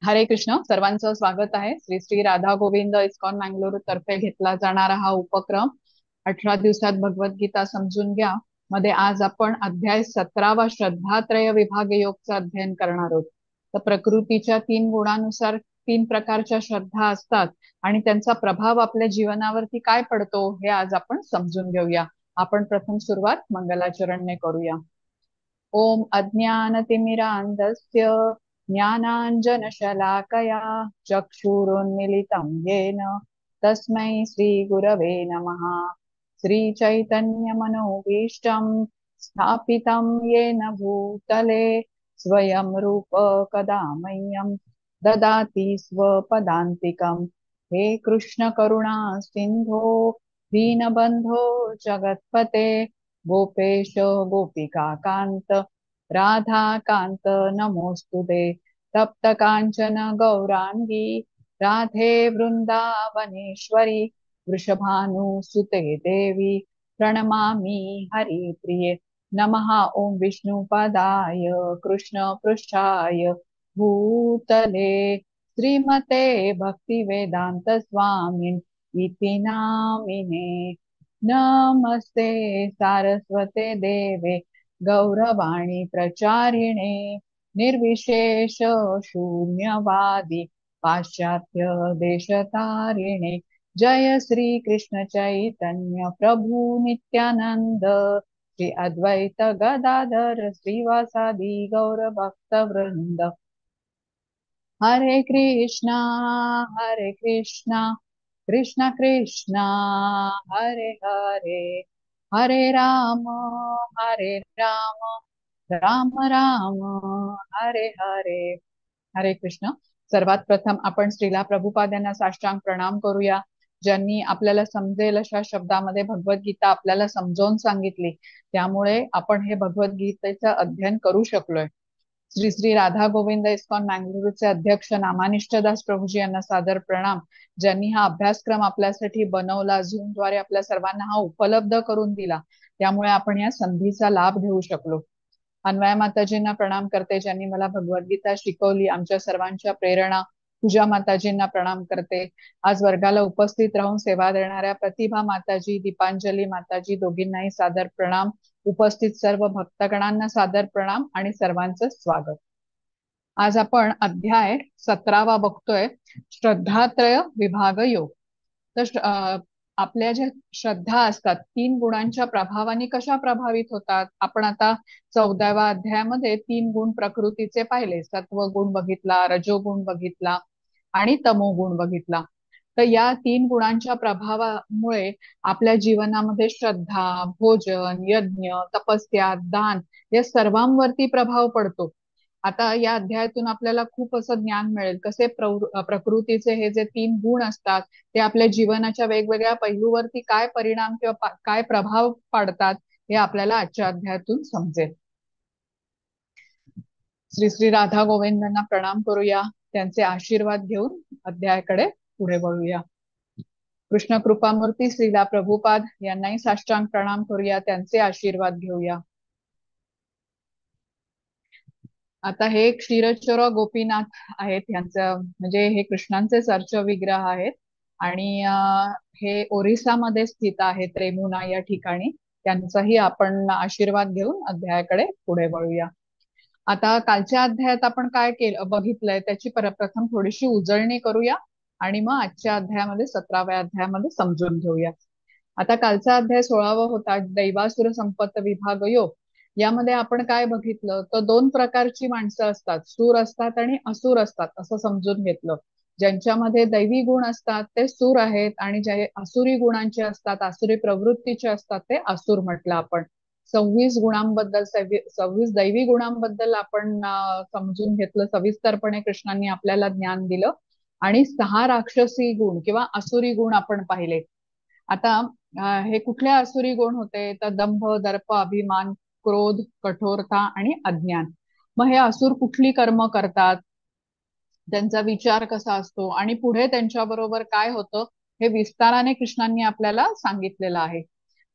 हरे कृष्ण. सर्वांचं स्वागत आहे. श्री श्री राधा गोविंद इस्कॉन मँगलोर तर्फे घेतला जाणारा हा उपक्रम 18 दिवसात भगवद्गीता समजून घ्या मध्ये आज आपण अध्याय 17वा श्रद्धात्रय विभाग योगचं अध्ययन करणार आहोत. तर प्रकृतीच्या 3 गुणानुसार 3 प्रकारच्या श्रद्धा असतात आणि त्यांचा प्रभाव आपल्या जीवनावरती काय पडतो हे आज आपण समजून घेऊया. आपण प्रथम सुरुवात मंगलाचरणने करूया. ओम अज्ञानतिमिरान्धस्य ज्ञानाञ्जनशलाकया चक्षुरुन्मीलितं येन तस्मै श्रीगुरवे नमः। श्रीचैतन्यमनोभीष्टं स्थापितं येन भूतले स्वयं रूप कदा मह्यं ददाति स्वपदान्तिकम्। हे कृष्ण करुणा सिन्धो दीनबन्धो जगत्पते गोपेश गोपिका कांत राधा कांत नमोस्तुते। तप्त कांचन गौरांगी राधे वृंदावनेश्वरी वृषभानुसुते देवी प्रणमामि हरिप्रिये। नमः ओम विष्णुपदाय कृष्ण पृष्ठाय भूतले श्रीमते भक्तिवेदांत स्वामिन् इति नामिने। नमस्ते सारस्वते देवे गौरवाणी प्रचारिणे निर्विशेष शून्यवादी पाश्चात्य देशतारिणे। जय श्री कृष्ण चैतन्य प्रभु नित्यानंद श्री अद्वैत गदाधर श्रीवासादि गौर भक्त वृंद। हरे कृष्णा कृष्ण कृष्ण हरे हरे हरे राम राम राम हरे हरे। हरे कृष्ण। सर्वात प्रथम आपण श्रीला प्रभुपाद यांना साष्टांग प्रणाम करूया, ज्यांनी आपल्याला समजेल अशा शब्दामध्ये भगवद्गीता आपल्याला समजावून सांगितली, त्यामुळे आपण हे भगवद्गीतेचं अध्ययन करू शकलोय। श्री श्री राधा गोविंद इस्कॉन मँगलोरचे अध्यक्ष नामानिष्ठ दास प्रभूजी यांना सादर प्रणाम, ज्यांनी हा अभ्यासक्रम आपल्यासाठी बनवला, झूमद्वारे आपल्या सर्वांना हा उपलब्ध करून दिला, त्यामुळे आपण या संधीचा लाभ घेऊ शकलो। अन्वया माताजींना प्रणाम करते, ज्यांनी मला भगवद्गीता शिकवली, आमच्या सर्वांच्या प्रेरणा। पूजा माताजींना प्रणाम करते। आज वर्गाला उपस्थित राहून सेवा देणाऱ्या प्रतिभा माताजी, दीपांजली माताजी दोघींनाही सादर प्रणाम। उपस्थित सर्व भक्तगणांना सादर प्रणाम आणि सर्वांचं स्वागत। आज आपण अध्याय 17वा बघतोय, श्रद्धात्रय विभाग योग। तर आपल्या ज्या श्रद्धा असतात 3 गुणांच्या प्रभावाने कशा प्रभावित होतात, आपण आता 14व्या अध्यायामध्ये 3 गुण प्रकृतीचे पाहिले, सत्वगुण बघितला, रजोगुण बघितला आणि तमोगुण बघितला। तर या 3 गुणांच्या प्रभावामुळे आपल्या जीवनामध्ये श्रद्धा, भोजन, यज्ञ, तपस्या, दान या सर्वांवरती प्रभाव पडतो। आता या अध्यायातून आपल्याला खूप असं ज्ञान मिळेल, कसे प्रकृतीचे हे जे 3 गुण असतात ते आपल्या जीवनाच्या वेगवेगळ्या पैलूवरती काय परिणाम किंवा काय प्रभाव पाडतात हे आपल्याला आजच्या अध्यायातून समजेल। श्री श्री राधा गोविंदांना प्रणाम करूया, त्यांचे आशीर्वाद घेऊन अध्यायाकडे पुढे वळूया। कृष्ण कृपामूर्ती श्रीला प्रभुपाद यांनाही साष्टांग प्रणाम करूया, त्यांचे आशीर्वाद घेऊया। आता हे क्षीरचोर गोपीनाथ आहेत, यांचं म्हणजे हे कृष्णांचे सर्च विग्रह आहेत आणि हे ओरिसामध्ये स्थित आहेत, रेमुना या ठिकाणी। त्यांचाही आपण आशीर्वाद घेऊन अध्यायाकडे पुढे वळूया। आता कालच्या अध्यायात आपण काय केलं बघितलंय त्याची प्रथम थोडीशी उजळणी करूया आणि मग आजच्या अध्यायामध्ये 17व्या अध्यायामध्ये समजून घेऊया। आता कालचा अध्याय 16वा होता, दैवासुर संपत्त विभाग योग। यामध्ये आपण काय बघितलं तर 2 प्रकारची माणसं असतात, सूर असतात आणि असुर असतात असं समजून घेतलं। ज्यांच्यामध्ये दैवी गुण असतात ते सूर आहेत आणि जे असुरी गुणांचे असतात, आसुरी प्रवृत्तीचे असतात ते असुर म्हटलं आपण। 26 गुणांबद्दल 26 दैवी गुणांबद्दल आपण समजून घेतलं सविस्तरपणे, कृष्णांनी आपल्याला ज्ञान दिलं आणि 6 राक्षसी गुण किंवा असुरी गुण आपण पाहिले। आता हे कुठले असुरी गुण होते तर दंभ, दर्प, अभिमान, क्रोध, कठोरता आणि अज्ञान। मग हे असुर कुठली कर्म करतात, त्यांचा विचार कसा असतो आणि पुढे त्यांच्याबरोबर काय होतं हे विस्ताराने कृष्णांनी आपल्याला सांगितलेलं आहे।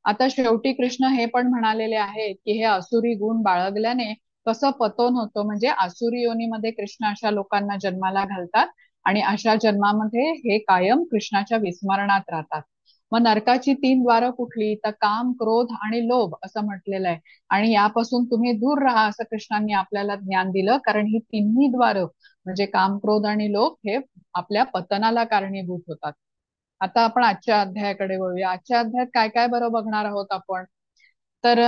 आता शेवटी कृष्ण हे पण म्हणालेले आहेत की हे असुरी गुण बाळगल्याने कसं पतन होतं, म्हणजे आसुरी योनीमध्ये कृष्ण अशा लोकांना जन्माला घालतात आणि अशा जन्मामध्ये हे कायम कृष्णाच्या विस्मरणात राहतात. मग नरकाची 3 द्वारं कुठली, तर काम, क्रोध आणि लोभ असं म्हटलेलं आहे. आणि यापासून तुम्ही दूर राहा असं कृष्णांनी आपल्याला ज्ञान दिलं, कारण ही तिन्ही द्वारं म्हणजे काम, क्रोध आणि लोभ हे आपल्या पतनाला कारणीभूत होतात. आता आपण आजच्या अध्यायाकडे वळूया. आजच्या अध्यायात काय काय बरं बघणार आहोत आपण. तर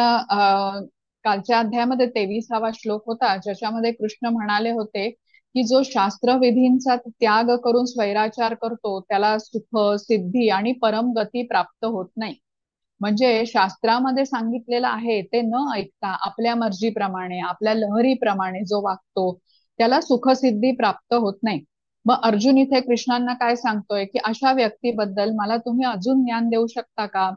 कालच्या अध्यायामध्ये 23वा श्लोक होता, ज्याच्यामध्ये कृष्ण म्हणाले होते की जो शास्त्रविधींचा त्याग करून स्वैराचार करतो त्याला सुख, सिद्धी आणि परमगती प्राप्त होत नाही. म्हणजे शास्त्रामध्ये सांगितलेलं आहे ते न ऐकता आपल्या मर्जीप्रमाणे, आपल्या लहरीप्रमाणे जो वागतो त्याला सुखसिद्धी प्राप्त होत नाही. मग अर्जुन इथे कृष्णांना काय सांगतोय की अशा व्यक्तीबद्दल मला तुम्ही अजून ज्ञान देऊ शकता का.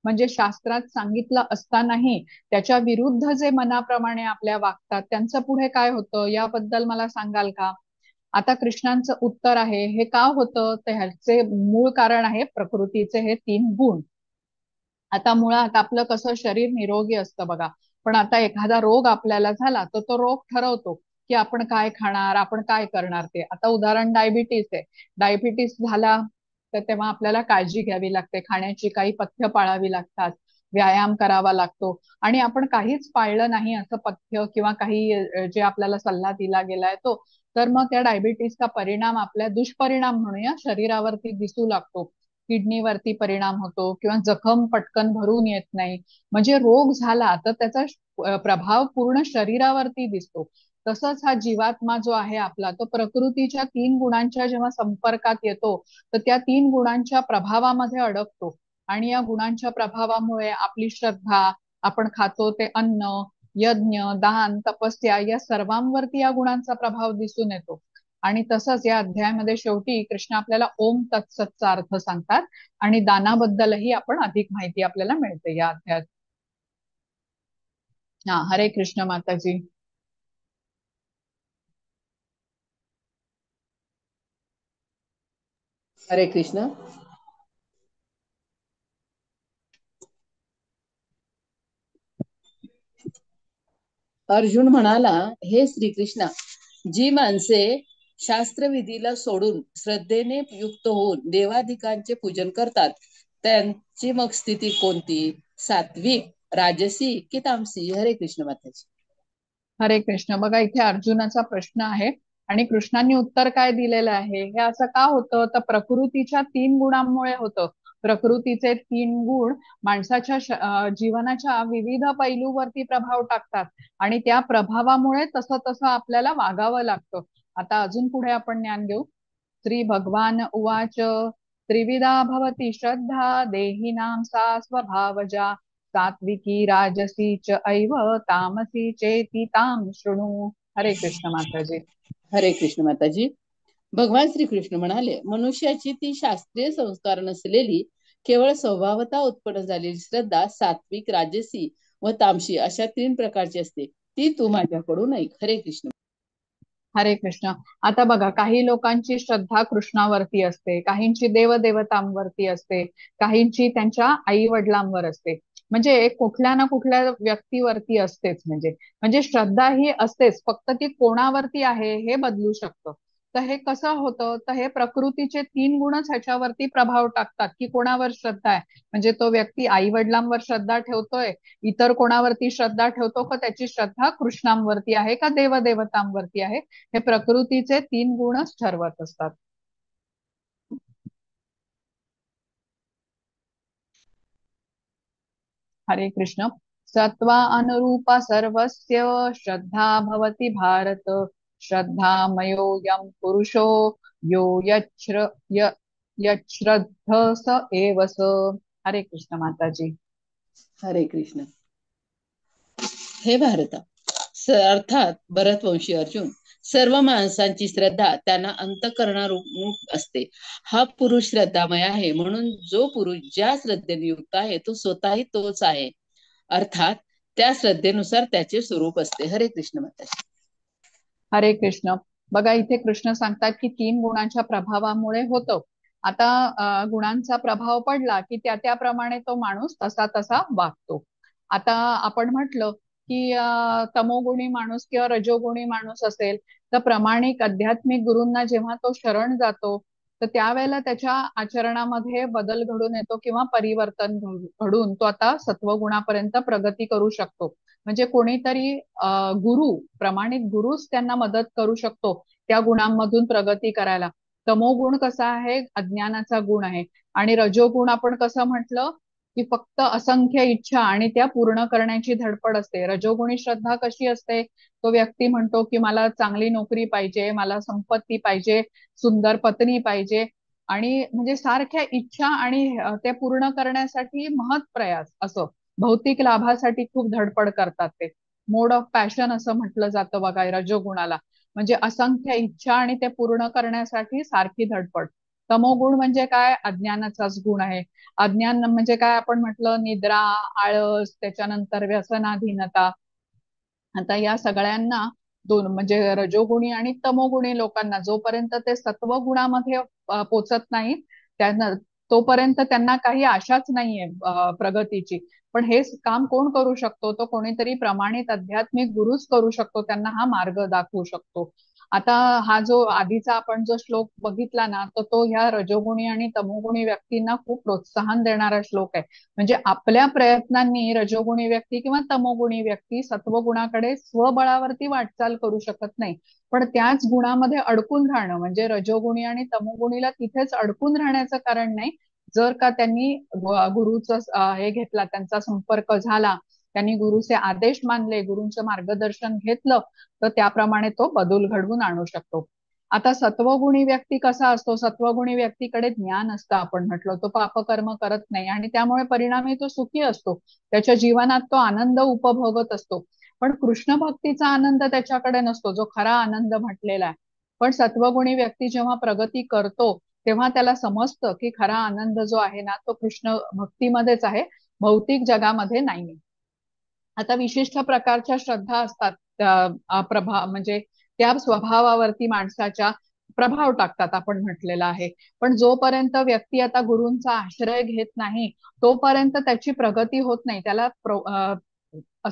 म्हणजे शास्त्रात सांगितलं असतानाही त्याच्या विरुद्ध जे मनाप्रमाणे आपल्या वागतात त्यांचं पुढे काय होतं याबद्दल मला सांगाल का. आता कृष्णांचं उत्तर आहे हे का होतं, तर ह्याचे मूळ कारण आहे प्रकृतीचे हे 3 गुण. आता मुळात आपलं कसं शरीर निरोगी असतं बघा, पण आता एखादा रोग आपल्याला झाला तर तो रोग ठरवतो की आपण काय खाणार, आपण काय करणार. ते आता उदाहरण डायबिटीस आहे. डायबिटीस झाला तर तेव्हा आपल्याला काळजी घ्यावी लागते, खाण्याची काही पथ्य पाळावी लागतात, व्यायाम करावा लागतो. आणि आपण काहीच पाळलं नाही असं पथ्य किंवा काही जे आपल्याला सल्ला दिला गेलाय तो, तर मग त्या डायबिटीसचा परिणाम, आपल्या दुष्परिणाम म्हणूया, शरीरावरती दिसू लागतो. किडनीवरती परिणाम होतो किंवा जखम पटकन भरून येत नाही. म्हणजे रोग झाला तर त्याचा प्रभाव पूर्ण शरीरावरती दिसतो. तसंच हा जीवात्मा जो आहे आपला, तो प्रकृतीच्या 3 गुणांच्या जेव्हा संपर्कात येतो तर त्या 3 गुणांच्या प्रभावामध्ये अडकतो. आणि या गुणांच्या प्रभावामुळे आपली श्रद्धा, आपण खातो ते अन्न, यज्ञ, दान, तपस्या या सर्वांवरती या गुणांचा प्रभाव दिसून येतो. आणि तसंच या अध्यायामध्ये शेवटी कृष्ण आपल्याला ओम तत्सतचा अर्थ सांगतात आणि दानाबद्दलही आपण अधिक माहिती आपल्याला मिळते या अध्यायात. हा, हरे कृष्ण माताजी. हरे कृष्ण. अर्जुन म्हणाला, हे श्रीकृष्णा, जी माणसे शास्त्रविधीला सोडून श्रद्धेने युक्त होऊन देवाधिकांचे पूजन करतात त्यांची मग स्थिती कोणती, सात्विक, राजसी की तामसी. हरे कृष्ण माताजी. हरे कृष्ण. बघा इथे अर्जुनाचा प्रश्न आहे आणि कृष्णांनी उत्तर काय दिलेलं आहे. हे असं का होतं, तर प्रकृतीच्या 3 गुणांमुळे होतं. प्रकृतीचे 3 गुण माणसाच्या जीवनाच्या विविध पैलूवरती प्रभाव टाकतात आणि त्या प्रभावामुळे तसं तसं आपल्याला वागावं लागतं. आता अजून पुढे आपण ज्ञान घेऊ. श्री भगवान उवाच त्रिविधा भवती श्रद्धा देहिनां सा स्वभावजा सात्विकी राजसी च ऐव तामसी चेति ताम शृणु. हरे कृष्ण माताजी. हरे कृष्ण माताजी. भगवान श्रीकृष्ण म्हणाले, मनुष्याची ती शास्त्रीय संस्कार नसलेली केवळ स्वभावता उत्पन्न झालेली श्रद्धा सात्विक, राजसी व तामसी अशा 3 प्रकारची असते. ती तू माझ्याकडून ऐक. हरे कृष्ण. हरे कृष्ण. आता बघा, काही लोकांची श्रद्धा कृष्णावरती असते, काहींची देवदेवतांवरती असते, काहींची त्यांच्या आई वडिलांवर असते. म्हणजे कुठल्या ना कुठल्या व्यक्तीवरती असतेच. म्हणजे म्हणजे श्रद्धा ही असतेच, फक्त ती कोणावरती आहे हे बदलू शकतं. तर हे कसं होतं, तर हे प्रकृतीचे 3 गुणच ह्याच्यावरती प्रभाव टाकतात की कोणावर श्रद्धा आहे. म्हणजे तो व्यक्ती आई वडिलांवर श्रद्धा ठेवतोय, इतर कोणावरती श्रद्धा ठेवतो, का त्याची श्रद्धा कृष्णांवरती आहे का देवदेवतांवरती आहे, हे प्रकृतीचे 3 गुणच ठरवत असतात. हरे कृष्ण. सत्वा अनुरूपा सर्वस्य श्रद्धा भवति भारत श्रद्धामयोऽयं पुरुषो यो यच्छ्रद्ध स एव स. हरे कृष्ण माताजी. हरे कृष्ण. हे भारता, अर्थात भरतवंशी अर्जुन, सर्व माणसांची श्रद्धा त्यांना अंतःकरणारूप असते. हा पुरुष श्रद्धामय आहे, म्हणून जो पुरुष ज्या श्रद्धेने युक्त आहे तो स्वतःही तोच आहे. अर्थात त्या श्रद्धेनुसार त्याचे स्वरूप असते. हरे कृष्ण माता. हरे कृष्ण. बघा इथे कृष्ण सांगतात की 3 गुणांच्या प्रभावामुळे होतं. आता गुणांचा प्रभाव पडला की त्या त्याप्रमाणे तो माणूस तसा तसा वागतो. आता आपण म्हटलं की तमोगुणी माणूस किंवा रजोगुणी माणूस असेल तर प्रामाणिक आध्यात्मिक गुरूंना जेव्हा तो शरण जातो तर त्यावेळेला त्याच्या आचरणामध्ये बदल घडून येतो किंवा परिवर्तन घडून तो आता सत्वगुणापर्यंत प्रगती करू शकतो. म्हणजे कोणीतरी गुरु प्रामाणिक गुरुच त्यांना मदत करू शकतो त्या गुणांमधून प्रगती करायला. तमोगुण कसा आहे, अज्ञानाचा गुण आहे. आणि रजोगुण आपण कसं म्हटलं की फक्त असंख्य इच्छा आणि त्या पूर्ण करण्याची धडपड असते. रजोगुणी श्रद्धा कशी असते, तो व्यक्ती म्हणतो की मला चांगली नोकरी पाहिजे, मला संपत्ती पाहिजे, सुंदर पत्नी पाहिजे, आणि म्हणजे सारख्या इच्छा आणि ते पूर्ण करण्यासाठी महत् प्रयास असं भौतिक लाभासाठी खूप धडपड करतात ते. मोड ऑफ पॅशन असं म्हटलं जातं बघा रजोगुणाला. म्हणजे असंख्य इच्छा आणि ते पूर्ण करण्यासाठी सारखी धडपड. तमोगुण म्हणजे काय, अज्ञानाचाच गुण आहे. अज्ञान म्हणजे काय, आपण म्हटलं निद्रा, आळस, त्याच्यानंतर व्यसनाधीनता. आता या सगळ्यांना दोन म्हणजे रजोगुणी आणि तमोगुणी लोकांना जोपर्यंत ते सत्वगुणामध्ये पोचत नाही त्यांना तोपर्यंत त्यांना काही आशाच नाहीये प्रगतीची. पण हे काम कोण करू शकतो, तो कोणीतरी प्रमाणित आध्यात्मिक गुरुच करू शकतो, त्यांना हा मार्ग दाखवू शकतो. आता हा जो आधीचा आपण जो श्लोक बघितला ना, तर तो ह्या रजोगुणी आणि तमोगुणी व्यक्तींना खूप प्रोत्साहन देणारा श्लोक आहे. म्हणजे आपल्या प्रयत्नांनी रजोगुणी व्यक्ती किंवा तमोगुणी व्यक्ती सत्वगुणाकडे स्वबळावरती वाटचाल करू शकत नाही. पण त्याच गुणामध्ये अडकून राहणं म्हणजे रजोगुणी आणि तमोगुणीला तिथेच अडकून राहण्याचं कारण नाही. जर का त्यांनी गुरुचं हे घेतला, त्यांचा संपर्क झाला, त्यांनी गुरुचे आदेश मानले, गुरूंचं मार्गदर्शन घेतलं, तर त्याप्रमाणे तो बदल घडवून आणू शकतो. आता सत्वगुणी व्यक्ती कसा असतो, सत्वगुणी व्यक्तीकडे ज्ञान असतं, आपण म्हटलं तो पापकर्म करत नाही आणि त्यामुळे परिणामी तो सुखी असतो. त्याच्या जीवनात तो आनंद उपभोगत असतो. पण कृष्ण भक्तीचा आनंद त्याच्याकडे नसतो, जो खरा आनंद म्हटलेला आहे. पण सत्वगुणी व्यक्ती जेव्हा प्रगती करतो तेव्हा त्याला समजतं की खरा आनंद जो आहे ना, तो कृष्ण भक्तीमध्येच आहे, भौतिक जगामध्ये नाही. आता विशिष्ट प्रकारच्या श्रद्धा असतात म्हणजे त्या स्वभावावरती माणसाच्या प्रभाव टाकतात, आपण म्हटलेलं आहे. पण जोपर्यंत व्यक्ती आता गुरूंचा आश्रय घेत नाही तोपर्यंत त्याची प्रगती होत नाही, त्याला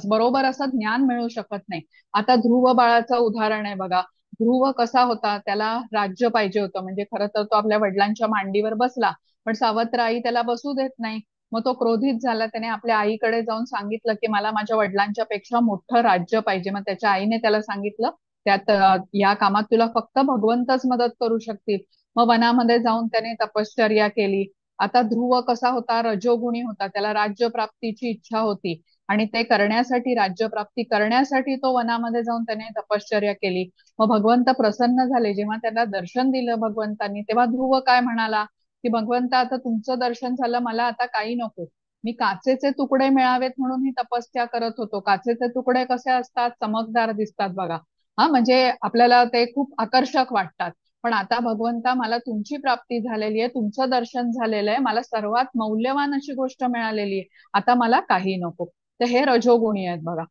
बरोबर असं ज्ञान मिळू शकत नाही. आता ध्रुव बाळाचं उदाहरण आहे बघा. ध्रुव कसा होता, त्याला राज्य पाहिजे होतं, म्हणजे खरं तर तो आपल्या वडिलांच्या मांडीवर बसला, पण सावत्र आई त्याला बसू देत नाही. मग तो क्रोधित झाला, त्याने आपल्या आईकडे जाऊन सांगितलं की मला माझ्या वडिलांच्या पेक्षा मोठं राज्य पाहिजे. मग त्याच्या आईने त्याला सांगितलं त्यात या कामात तुला फक्त भगवंतच मदत करू शकतील. मग वनामध्ये जाऊन त्याने तपश्चर्या केली. आता ध्रुव कसा होता, रजोगुणी होता, त्याला राज्य प्राप्तीची इच्छा होती आणि ते करण्यासाठी, राज्य प्राप्ती करण्यासाठी तो वनामध्ये जाऊन त्याने तपश्चर्या केली. मग भगवंत प्रसन्न झाले, जेव्हा त्याला दर्शन दिलं भगवंतांनी, तेव्हा ध्रुव काय म्हणाला की भगवंत आता तुमचं दर्शन झालं, मला आता काही नको. मी काचेचे तुकडे मिळावेत म्हणून ही तपस्या करत होतो. काचेचे तुकडे कसे असतात, चमकदार दिसतात बघा. हा म्हणजे आपल्याला ते खूप आकर्षक वाटतात. पण आता भगवंता मला तुमची प्राप्ती झालेली आहे, तुमचं दर्शन झालेलं आहे, मला सर्वात मौल्यवान अशी गोष्ट मिळालेली आहे, आता मला काही नको. तर हे रजोगुणी आहेत बघा.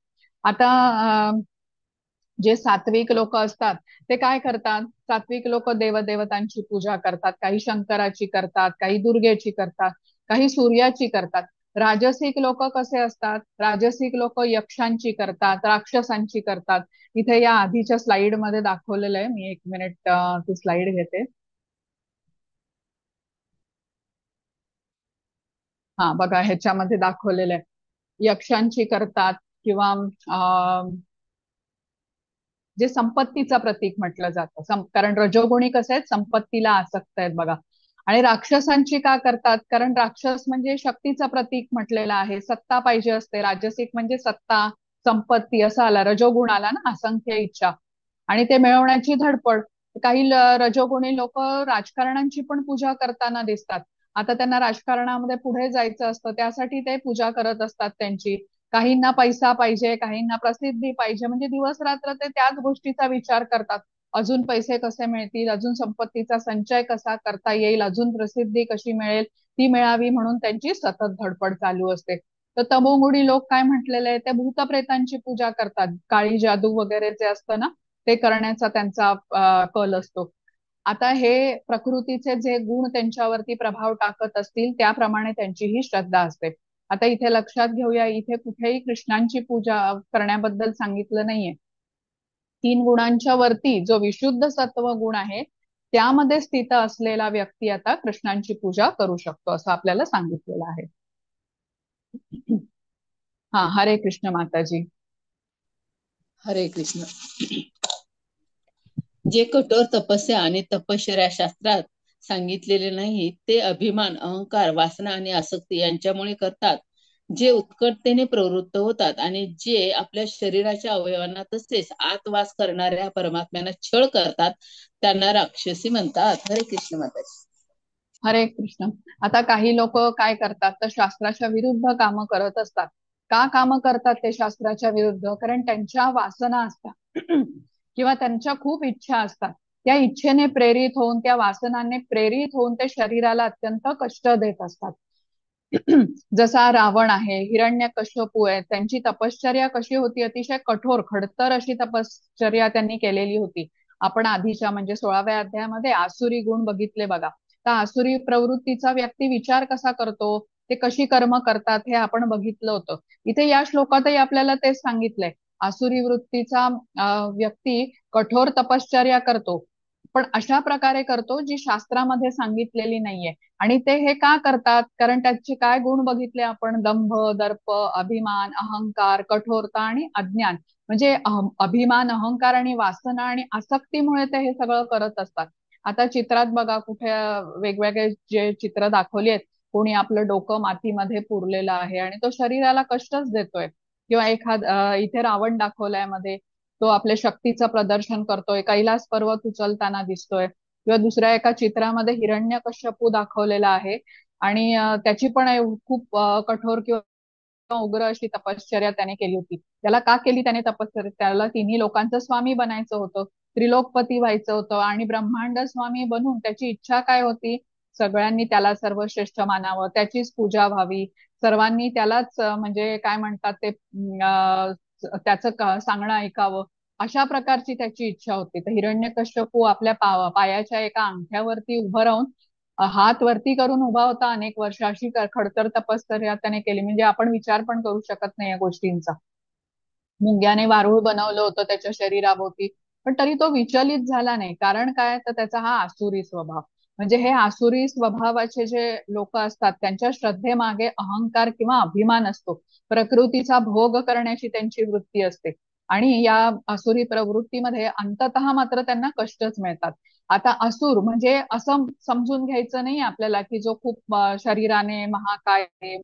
आता जे सात्विक लोक असतात ते काय करतात, सात्विक लोक देवदेवतांची पूजा करतात, काही शंकराची करतात, काही दुर्गेची करतात, काही सूर्याची करतात. राजसिक लोक कसे असतात, राजसिक लोक यक्षांची करतात, राक्षसांची करतात. इथे या आधीच्या स्लाइड मध्ये दाखवलेलं आहे, मी एक मिनिट ती स्लाइड घेते. हा बघा, ह्याच्यामध्ये दाखवलेलं आहे यक्षांची करतात किंवा जे संपत्तीचं प्रतीक म्हटलं जातं, कारण रजोगुणी कसे आहेत, संपत्तीला आसक्त आहेत बघा. आणि राक्षसांची का करतात, कारण राक्षस म्हणजे शक्तीचं प्रतीक म्हटलेलं आहे, सत्ता पाहिजे असते. राजसिक म्हणजे सत्ता, संपत्ती असं आला, रजोगुण आला ना, असंख्य इच्छा आणि ते मिळवण्याची धडपड. काही रजोगुणी लोक राजकारणांची पण पूजा करताना दिसतात. आता त्यांना राजकारणामध्ये पुढे जायचं असतं, त्यासाठी ते पूजा करत असतात त्यांची. काहींना पैसा पाहिजे, काहींना प्रसिद्धी पाहिजे, म्हणजे दिवस रात्र ते त्याच गोष्टीचा विचार करतात. अजून पैसे कसे मिळतील, अजून संपत्तीचा संचय कसा करता येईल, अजून प्रसिद्धी कशी मिळेल, ती मिळावी म्हणून त्यांची सतत धडपड चालू असते. तर तमोगुणी लोक काय म्हटलेले आहे, ते भूतप्रेतांची पूजा करतात, काळी जादू वगैरे जे असतं ना, ते करण्याचा त्यांचा कल असतो. आता हे प्रकृतीचे जे गुण त्यांच्यावरती प्रभाव टाकत असतील त्याप्रमाणे त्यांची ही श्रद्धा असते. आता इथे लक्षात घेऊया, इथे कुठेही कृष्णांची पूजा करण्याबद्दल सांगितलं नाहीये. 3 गुणांच्या वरती जो विशुद्ध सत्व गुण आहे त्यामध्ये स्थित असलेला व्यक्ती आता कृष्णांची पूजा करू शकतो असं आपल्याला सांगितलेलं आहे. हा, हरे कृष्ण माताजी. हरे कृष्ण. जे कठोर तपस्या आणि तपश्चर्या शास्त्रात सांगितलेले नाही ते अभिमान, अहंकार, वासना आणि आसक्ती यांच्यामुळे करतात. जे उत्कटतेने प्रवृत्त होतात आणि जे आपल्या शरीराच्या अवयवांना तसेच आत वास करणाऱ्या परमात्म्यांना छळ करतात त्यांना राक्षसी म्हणतात. हरे कृष्ण माताजी. हरे कृष्ण. आता काही लोक काय करतात तर शास्त्राच्या विरुद्ध कामं करत असतात. का कामं करतात ते शास्त्राच्या विरुद्ध? कारण त्यांच्या वासना असतात किंवा त्यांच्या खूप इच्छा असतात. त्या इच्छेने प्रेरित होऊन, त्या वासनाने प्रेरित होऊन ते शरीराला अत्यंत कष्ट देत असतात. जसा रावण आहे, हिरण्यकश्यपू आहे, त्यांची तपश्चर्या कशी होती? अतिशय कठोर खडतर अशी तपश्चर्या त्यांनी केलेली होती. आपण आधीच्या म्हणजे 16व्या अध्यायामध्ये आसुरी गुण बघितले बघा. तर आसुरी प्रवृत्तीचा व्यक्ती विचार कसा करतो, ते कशी कर्म करतात हे आपण बघितलं होतं. इथे या श्लोकातही आपल्याला तेच सांगितलंय. आसुरी वृत्तीचा व्यक्ती कठोर तपश्चर्या करतो, पण अशा प्रकारे करतो जी शास्त्रामध्ये सांगितलेली नाहीये. आणि ते हे का करतात? कारण त्याचे काय गुण बघितले आपण? दंभ, दर्प, अभिमान, अहंकार, कठोरता आणि अज्ञान. म्हणजे अभिमान, अहंकार आणि वासना आणि आसक्तीमुळे ते हे सगळं करत असतात. आता चित्रात बघा, कुठे वेगवेगळे जे चित्र दाखवली आहेत, कोणी आपलं डोकं मातीमध्ये पुरलेलं आहे आणि तो शरीराला कष्टच देतोय. किंवा इथे रावण दाखवलाय मध्ये, तो आपल्या शक्तीचं प्रदर्शन करतोय, कैलास पर्वत उचलताना दिसतोय. किंवा दुसऱ्या एका चित्रामध्ये हिरण्यकश्यपू दाखवलेला आहे आणि त्याची पण खूप कठोर किंवा उग्र अशी तपश्चर्या त्याने केली होती. त्याला का केली त्याने तपश्चर्या? त्याला तिन्ही लोकांचं स्वामी बनायचं होतं, त्रिलोकपती व्हायचं होतं आणि ब्रह्मांड स्वामी बनून त्याची इच्छा काय होती? सगळ्यांनी त्याला सर्वश्रेष्ठ मानावं, त्याचीच पूजा व्हावी, सर्वांनी त्यालाच म्हणजे काय म्हणतात ते त्याचं सांगणं ऐकावं, अशा प्रकारची त्याची इच्छा होती. तर हिरण्यकश्यपू आपल्या पायाच्या एका अंगठ्यावरती उभं राहून हात वरती करून उभा होता अनेक वर्ष. अशी खडतर तपश्चर्या त्याने केली, म्हणजे आपण विचार पण करू शकत नाही या गोष्टींचा. मुंग्याने वारूळ बनवलं होतं त्याच्या शरीराभोवती, पण तरी तो विचलित झाला नाही. कारण काय? तर त्याचा हा आसुरी स्वभाव. म्हणजे हे आसुरी स्वभावाचे जे लोक असतात त्यांच्या श्रद्धेमागे अहंकार किंवा अभिमान असतो. प्रकृतीचा भोग करण्याची त्यांची वृत्ती असते आणि या आसुरी प्रवृत्तीमध्ये अंततः मात्र त्यांना कष्टच मिळतात. आता असुर म्हणजे असं समजून घ्यायचं नाही आपल्याला की जो खूप शरीराने महाकाय आहे,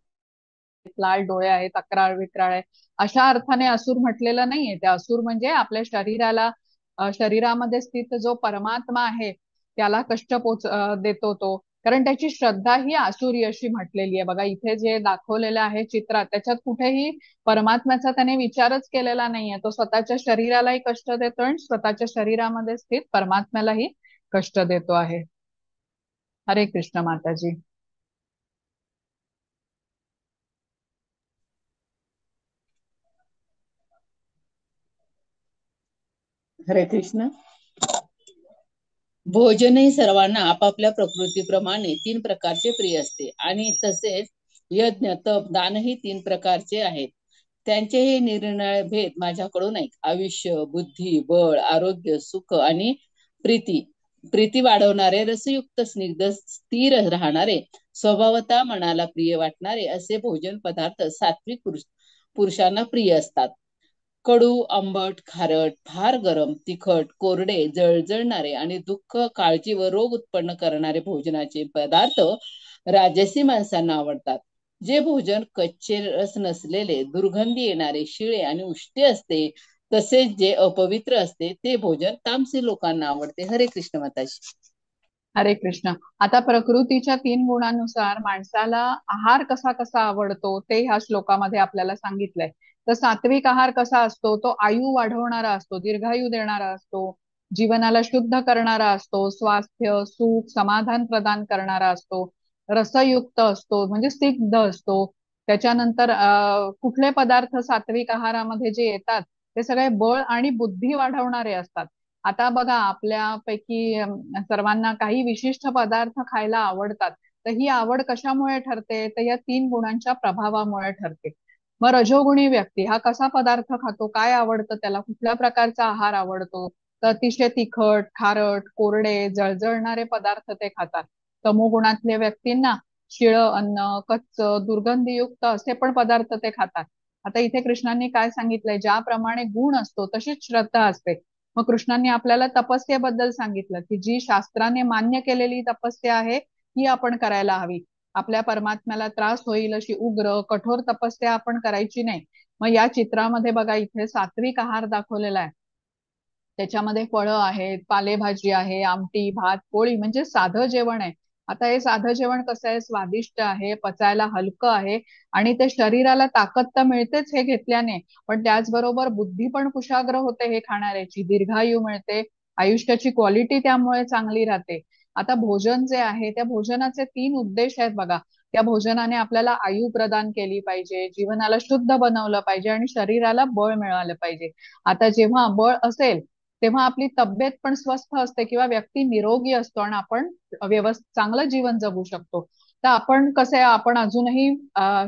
लाल डोळे आहेत, अक्राळ विक्राळ आहे, अशा अर्थाने असुर म्हटलेलं नाहीये. त्या असुर म्हणजे आपल्या शरीराला शरीरामध्ये स्थित जो परमात्मा आहे त्याला कष्ट देतो तो. कारण त्याची श्रद्धा ही आसुरी अशी म्हटलेली आहे बघा. इथे जे दाखवलेलं आहे चित्रात त्याच्यात कुठेही परमात्म्याचा त्याने विचारच केलेला नाहीये. तो स्वतःच्या शरीरालाही कष्ट देतो आणि स्वतःच्या शरीरामध्ये स्थित परमात्म्यालाही कष्ट देतो आहे. हरे कृष्ण माताजी. हरे कृष्ण. भोजनही सर्वांना आपापल्या प्रकृतीप्रमाणे 3 प्रकारचे प्रिय असते आणि तसेच यज्ञ, तप, दानही 3 प्रकारचे आहेत. त्यांचे हे निरनिराळे भेद माझ्याकडून ऐक. आयुष्य, बुद्धी, बळ, आरोग्य, सुख आणि प्रीती. प्रीती वाढवणारे, रसयुक्त, स्निग्ध, स्थिर राहणारे, स्वभावतः मनाला प्रिय वाटणारे असे भोजन पदार्थ सात्विक पुरुषांना प्रिय असतात. कडू, आंबट, खारट, फार गरम, तिखट, कोरडे, जळजळणारे आणि दुःख, काळजी व रोग उत्पन्न करणारे भोजनाचे पदार्थ राजसी माणसांना आवडतात. जे भोजन कच्चे रस नसलेले, दुर्गंधी येणारे, शिळे आणि उष्टे असते, तसेच जे अपवित्र असते ते भोजन तामसी लोकांना आवडते. हरे कृष्ण माताजी. हरे कृष्ण. आता प्रकृतीच्या 3 गुणांनुसार माणसाला आहार कसा कसा आवडतो ते ह्या श्लोकामध्ये आपल्याला सांगितलंय. तर सात्विक आहार कसा असतो? तो आयु वाढवणारा असतो, दीर्घायु देणारा असतो, जीवनाला शुद्ध करणारा असतो, स्वास्थ्य, सुख, समाधान प्रदान करणारा असतो, रसयुक्त असतो म्हणजे स्निग्ध असतो. त्याच्यानंतर कुठले पदार्थ सात्विक आहारामध्ये जे येतात ते सगळे बळ आणि बुद्धी वाढवणारे असतात. आता बघा, आपल्यापैकी सर्वांना काही विशिष्ट पदार्थ खायला आवडतात. तर ही आवड कशामुळे ठरते, तर या 3 गुणांच्या प्रभावामुळे ठरते. मग रजोगुणी व्यक्ती हा कसा पदार्थ खातो, काय आवडतं त्याला, कुठल्या प्रकारचा आहार आवडतो, तर अतिशय तिखट, खारट, कोरडे, जळजळणारे पदार्थ ते खातात. तमोगुणातल्या व्यक्तींना शिळं अन्न, कच्च, दुर्गंधीयुक्त असे पण पदार्थ ते खातात. आता इथे कृष्णांनी काय सांगितलंय, ज्याप्रमाणे गुण असतो तशीच श्रद्धा असते. मग कृष्णांनी आपल्याला तपस्येबद्दल सांगितलं की जी शास्त्राने मान्य केलेली तपस्या आहे ती आपण करायला हवी. आपल्या परमात्म्याला त्रास होईल अशी उग्र कठोर तपस्या आपण करायची नाही. मग या चित्रामध्ये बघा, इथे सात्विक आहार दाखवलेला आहे. त्याच्यामध्ये फळं आहेत, पालेभाजी आहे, आमटी, भात, पोळी, म्हणजे साधं जेवण आहे. आता हे साधं जेवण कसं आहे, स्वादिष्ट आहे, पचायला हलकं आहे आणि ते शरीराला ताकद तर मिळतेच हे घेतल्याने, पण त्याचबरोबर बुद्धी पण कुशाग्र होते हे खाणाऱ्याची, दीर्घायू मिळते, आयुष्याची क्वालिटी त्यामुळे चांगली राहते. आता भोजन जे आहे त्या भोजनाचे 3 उद्देश आहेत बघा. त्या भोजनाने आपल्याला आयु प्रदान केली पाहिजे, जीवनाला शुद्ध बनवलं पाहिजे आणि शरीराला बळ मिळालं पाहिजे. आता जेव्हा बळ असेल तेव्हा आपली तब्येत पण स्वस्थ असते किंवा व्यक्ती निरोगी असतो आणि आपण चांगलं जीवन जगू शकतो. तर आपण कसं आहे, आपण अजूनही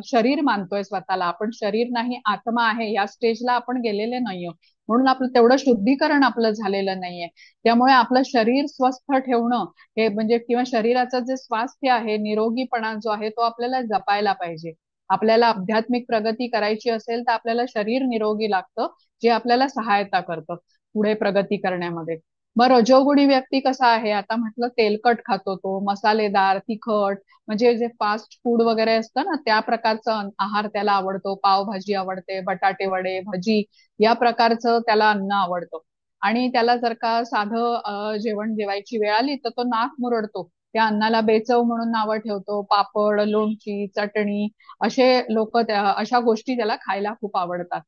शरीर मानतोय स्वतःला, आपण शरीर नाही आत्मा आहे या स्टेजला आपण गेलेले नाहीये. म्हणून आपलं तेवढं शुद्धीकरण आपलं झालेलं नाहीये. त्यामुळे आपलं शरीर स्वस्थ ठेवणं हे म्हणजे किंवा शरीराचं जे स्वास्थ्य आहे, निरोगीपणा जो आहे तो आपल्याला जपायला पाहिजे. आपल्याला आध्यात्मिक प्रगती करायची असेल तर आपल्याला शरीर निरोगी लागतं, जे आपल्याला सहायता करतं पुढे प्रगती करण्यामध्ये. मग रजोगुणी व्यक्ती कसा आहे, आता म्हटलं तेलकट खातो, तो मसालेदार, तिखट, म्हणजे जे फास्ट फूड वगैरे असतं ना त्या प्रकारचा आहार त्याला आवडतो. पावभाजी आवडते, बटाटे वडे, भजी या प्रकारचं त्याला अन्न आवडतं. आणि त्याला जर का साधं जेवण जेवायची वेळ आली तर तो नाक मुरडतो, त्या अन्नाला बेचव म्हणून नावं ठेवतो. पापड, लोणची, चटणी असे लोक अशा गोष्टी त्याला खायला खूप आवडतात.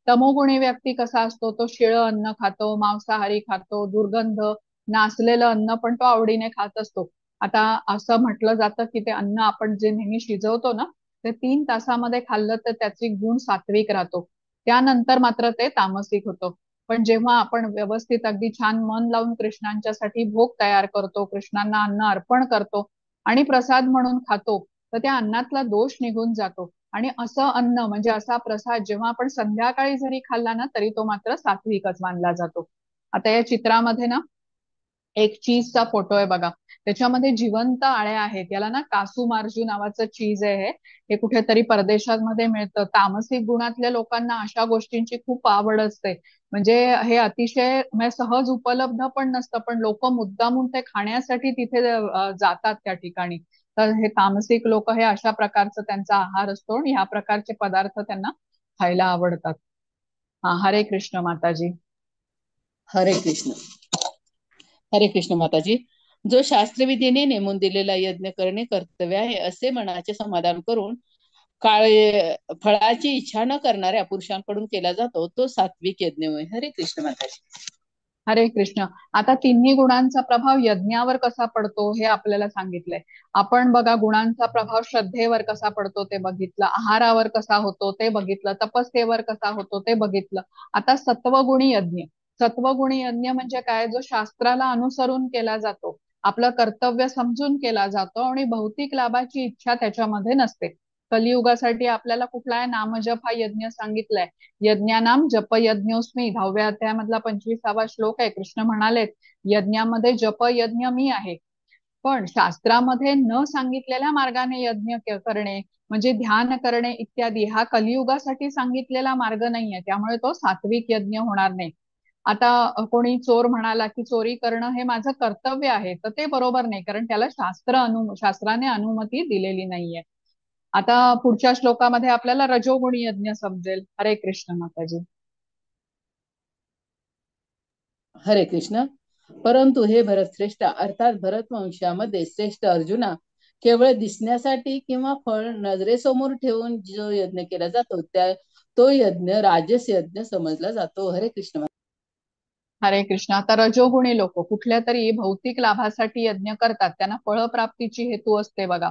तमोगुणी व्यक्ती कसा असतो, तो शिळं अन्न खातो, मांसाहारी खातो, दुर्गंध, नासलेलं अन्न पण तो आवडीने खात असतो. आता असं म्हटलं जातं की ते अन्न आपण जे नेहमी शिजवतो ना, ते 3 तासामध्ये खाल्लं तर त्याची गुण सात्विक राहतो, त्यानंतर मात्र ते तामसिक होतं. पण जेव्हा आपण व्यवस्थित अगदी छान मन लावून कृष्णांच्यासाठी भोग तयार करतो, कृष्णांना अन्न अर्पण करतो आणि प्रसाद म्हणून खातो, तर त्या अन्नातला दोष निघून जातो. आणि असं अन्न म्हणजे असा प्रसाद जेव्हा आपण संध्याकाळी जरी खाल्ला ना तरी तो मात्र सात्विकच मानला जातो. आता या चित्रामध्ये ना एक चीजचा फोटो आहे बघा. त्याच्यामध्ये जिवंत आळ्या आहेत. याला ना कासू मार्जू नावाचं चीज आहे. हे कुठेतरी परदेशांमध्ये मिळतं. तामसिक गुणातल्या लोकांना अशा गोष्टींची खूप आवड असते. म्हणजे हे अतिशय म्हणजे सहज उपलब्ध पण नसतं, पण लोक मुद्दामून ते खाण्यासाठी तिथे जातात त्या ठिकाणी. तर हे तामसिक लोक हे अशा प्रकारचं त्यांचा आहार असतो आणि ह्या प्रकारचे पदार्थ त्यांना खायला आवडतात. हा, हरे कृष्ण माताजी. हरे कृष्ण. हरे कृष्ण माताजी. जो शास्त्रविधीने नेमून दिलेला यज्ञ करणे कर्तव्य आहे असे मनाचे समाधान करून काळे फळाची इच्छा न करणाऱ्या पुरुषांकडून केला जातो तो सात्विक यज्ञ होय. हरे कृष्ण माताजी. हरे कृष्ण. आता तिन्ही गुणांचा प्रभाव यज्ञावर कसा पडतो हे आपल्याला सांगितलंय. आपण बघा गुणांचा प्रभाव श्रद्धेवर कसा पडतो ते बघितलं, आहारावर कसा होतो ते बघितलं, तपस्येवर कसा होतो ते बघितलं. आता सत्वगुणी यज्ञ. सत्वगुणी यज्ञ म्हणजे काय, जो शास्त्राला अनुसरून केला जातो, आपलं कर्तव्य समजून केला जातो आणि भौतिक लाभाची इच्छा त्याच्यामध्ये नसते. कलियुगासाठी आपल्याला कुठला आहे, नामजप हा यज्ञ सांगितलाय. यज्ञानाम जप यज्ञोस्मी 10व्या अध्यायामधला 25वा श्लोक आहे. कृष्ण म्हणालेत यज्ञामध्ये जप यज्ञ मी आहे. पण शास्त्रामध्ये न सांगितलेल्या मार्गाने यज्ञ करणे म्हणजे ध्यान करणे इत्यादी हा कलियुगासाठी सांगितलेला मार्ग नाहीये, त्यामुळे तो सात्विक यज्ञ होणार नाही. आता कोणी चोर म्हणाला की चोरी करणं हे माझं कर्तव्य आहे, तर ते बरोबर नाही, कारण त्याला शास्त्राने अनुमती दिलेली नाहीये. आता पुढच्या श्लोकामध्ये आपल्याला रजोगुणी यज्ञ समजेल. हरे कृष्ण माताजी. हरे कृष्ण. परंतु हे भरतश्रेष्ठ अर्थात भरतवंशामध्ये श्रेष्ठ अर्जुना, केवळ दिसण्यासाठी किंवा फळ नजरेसमोर ठेवून जो यज्ञ केला जातो त्या तो यज्ञ राजस यज्ञ समजला जातो. हरे कृष्ण. हरे कृष्ण. आता रजोगुणी लोक कुठल्या तरी भौतिक लाभासाठी यज्ञ करतात, त्यांना फळप्राप्तीची हेतू असते बघा,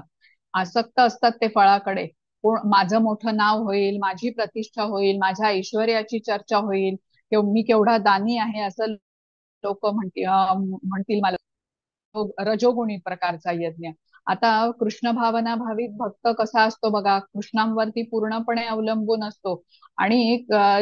आसक्त असतात ते फळाकडे. माझं मोठं नाव होईल, माझी प्रतिष्ठा होईल, माझ्या ऐश्वर्याची चर्चा होईल, मी केवढा दानी आहे असं लोक म्हणतील मला. रजोगुणी प्रकारचा यज्ञ. आता कृष्ण भावना भाविक भक्त कसा असतो बघा, कृष्णांवरती पूर्णपणे अवलंबून असतो. आणि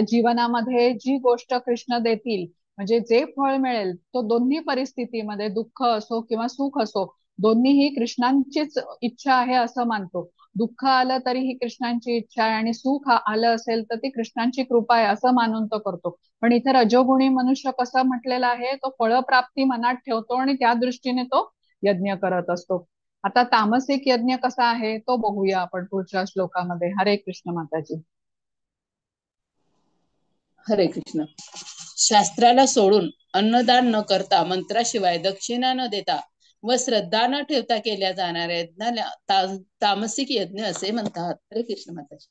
जीवनामध्ये जी गोष्ट कृष्ण देतील, म्हणजे जे फळ मिळेल, तो दोन्ही परिस्थितीमध्ये, दुःख असो किंवा सुख असो, दोन्हीही कृष्णांचीच इच्छा आहे असं मानतो. दुःख आलं तरी ही कृष्णांची इच्छा आहे, आणि सुख आलं असेल तर ती कृष्णांची कृपा आहे असं मानून तो करतो. पण इथे रजोगुणी मनुष्य कसं म्हटलेला आहे, तो फळप्राप्ती मनात ठेवतो आणि त्या दृष्टीने तो यज्ञ करत असतो. आता तामसिक यज्ञ कसा आहे तो बघूया आपण पुढच्या श्लोकामध्ये. हरे कृष्ण माताजी. हरे कृष्ण. शास्त्राला सोडून अन्नदान न करता, मंत्राशिवाय दक्षिणा न देता व श्रद्धा न ठेवता केल्या जाणाऱ्या यज्ञाला तामसिक यज्ञ असे म्हणतात. हरे कृष्ण माताजी.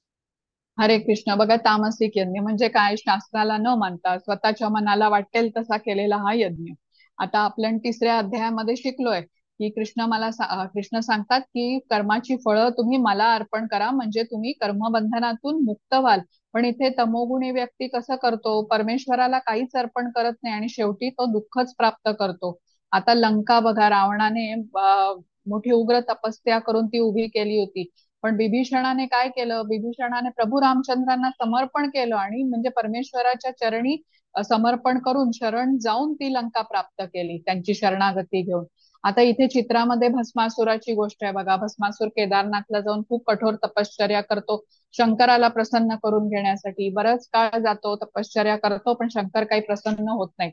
हरे कृष्ण. बघा, तामसिक यज्ञ म्हणजे काय? शास्त्राला न मानता स्वतःच्या मनाला वाटेल तसा केलेला हा यज्ञ. आता आपण तिसऱ्या अध्यायामध्ये शिकलोय की कृष्ण सांगतात की कर्माची फळं तुम्ही मला अर्पण करा, म्हणजे तुम्ही कर्मबंधनातून मुक्त व्हाल. पण इथे तमोगुणी व्यक्ती कसं करतो, परमेश्वराला काहीच अर्पण करत नाही आणि शेवटी तो दुःखच प्राप्त करतो. आता लंका बघा, रावणाने मोठी उग्र तपस्या करून ती उभी केली होती. पण बिभीषणाने काय केलं, बिभीषणाने प्रभू रामचंद्रांना समर्पण केलं आणि म्हणजे परमेश्वराच्या चरणी समर्पण करून शरण जाऊन ती लंका प्राप्त केली, त्यांची शरणागती घेऊन. आता इथे चित्रामध्ये भस्मासुराची गोष्ट आहे बघा. भस्मासूर केदारनाथला जाऊन खूप कठोर तपश्चर्या करतो, शंकराला प्रसन्न करून घेण्यासाठी. बराच काळ जातो, तपश्चर्या करतो, पण शंकर काही प्रसन्न होत नाही.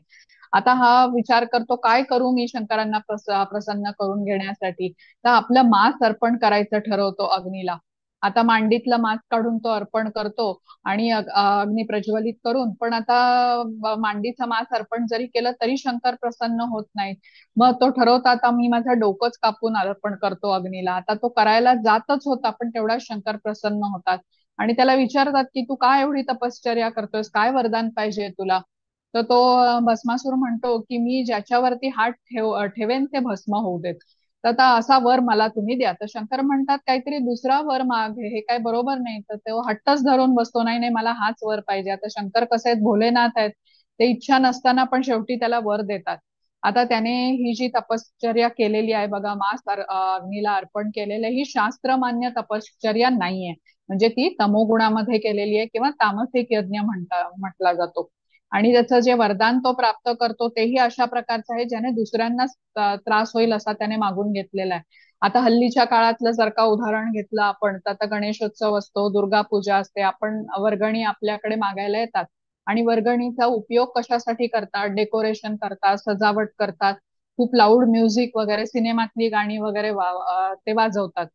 आता हा विचार करतो, काय करू मी शंकरांना प्रसन्न करून घेण्यासाठी. तर आपलं मांस अर्पण करायचं ठरवतो अग्नीला. आता मांडीतलं मांस काढून तो अर्पण करतो आणि अग्नी प्रज्वलित करून. पण आता मांडीचं मांस अर्पण जरी केलं तरी शंकर प्रसन्न होत नाही. मग तो ठरवता, आता मी माझं डोकंच कापून अर्पण करतो अग्नीला. आता तो करायला जातच होता, पण तेवढा शंकर प्रसन्न होतात आणि त्याला विचारतात की तू काय एवढी तपश्चर्या करतोस, काय वरदान पाहिजे तुला. तर तो भस्मासूर म्हणतो की मी ज्याच्यावरती हात ठेवेन ते भस्म होऊ देत. तर आता असा वर मला तुम्ही द्या. तर शंकर म्हणतात काहीतरी दुसरा वर माग, हे काय बरोबर नाही. तर तो हट्टच धरून बसतो, नाही नाही मला हाच वर पाहिजे. आता शंकर कसे आहेत, भोलेनाथ आहेत, ते इच्छा नसताना पण शेवटी त्याला वर देतात. आता त्याने ही जी तपश्चर्या केलेली आहे बघा, अग्नीला अर्पण केलेलं, ही शास्त्रमान्य तपश्चर्या नाहीये. म्हणजे ती तमोगुणामध्ये केलेली आहे किंवा तामसिक यज्ञ म्हटला जातो. आणि त्याचं जे वरदान तो प्राप्त करतो तेही अशा प्रकारचं आहे ज्याने दुसऱ्यांना त्रास होईल असा त्याने मागून घेतलेला आहे. आता हल्लीच्या काळातलं जर का उदाहरण घेतलं आपण, तर आता गणेशोत्सव असतो, दुर्गा पूजा असते, आपण वर्गणी आपल्याकडे मागायला येतात. आणि वर्गणीचा उपयोग कशासाठी करतात, डेकोरेशन करतात, सजावट करतात, खूप लाऊड म्युझिक वगैरे, सिनेमातली गाणी वगैरे ते वाजवतात.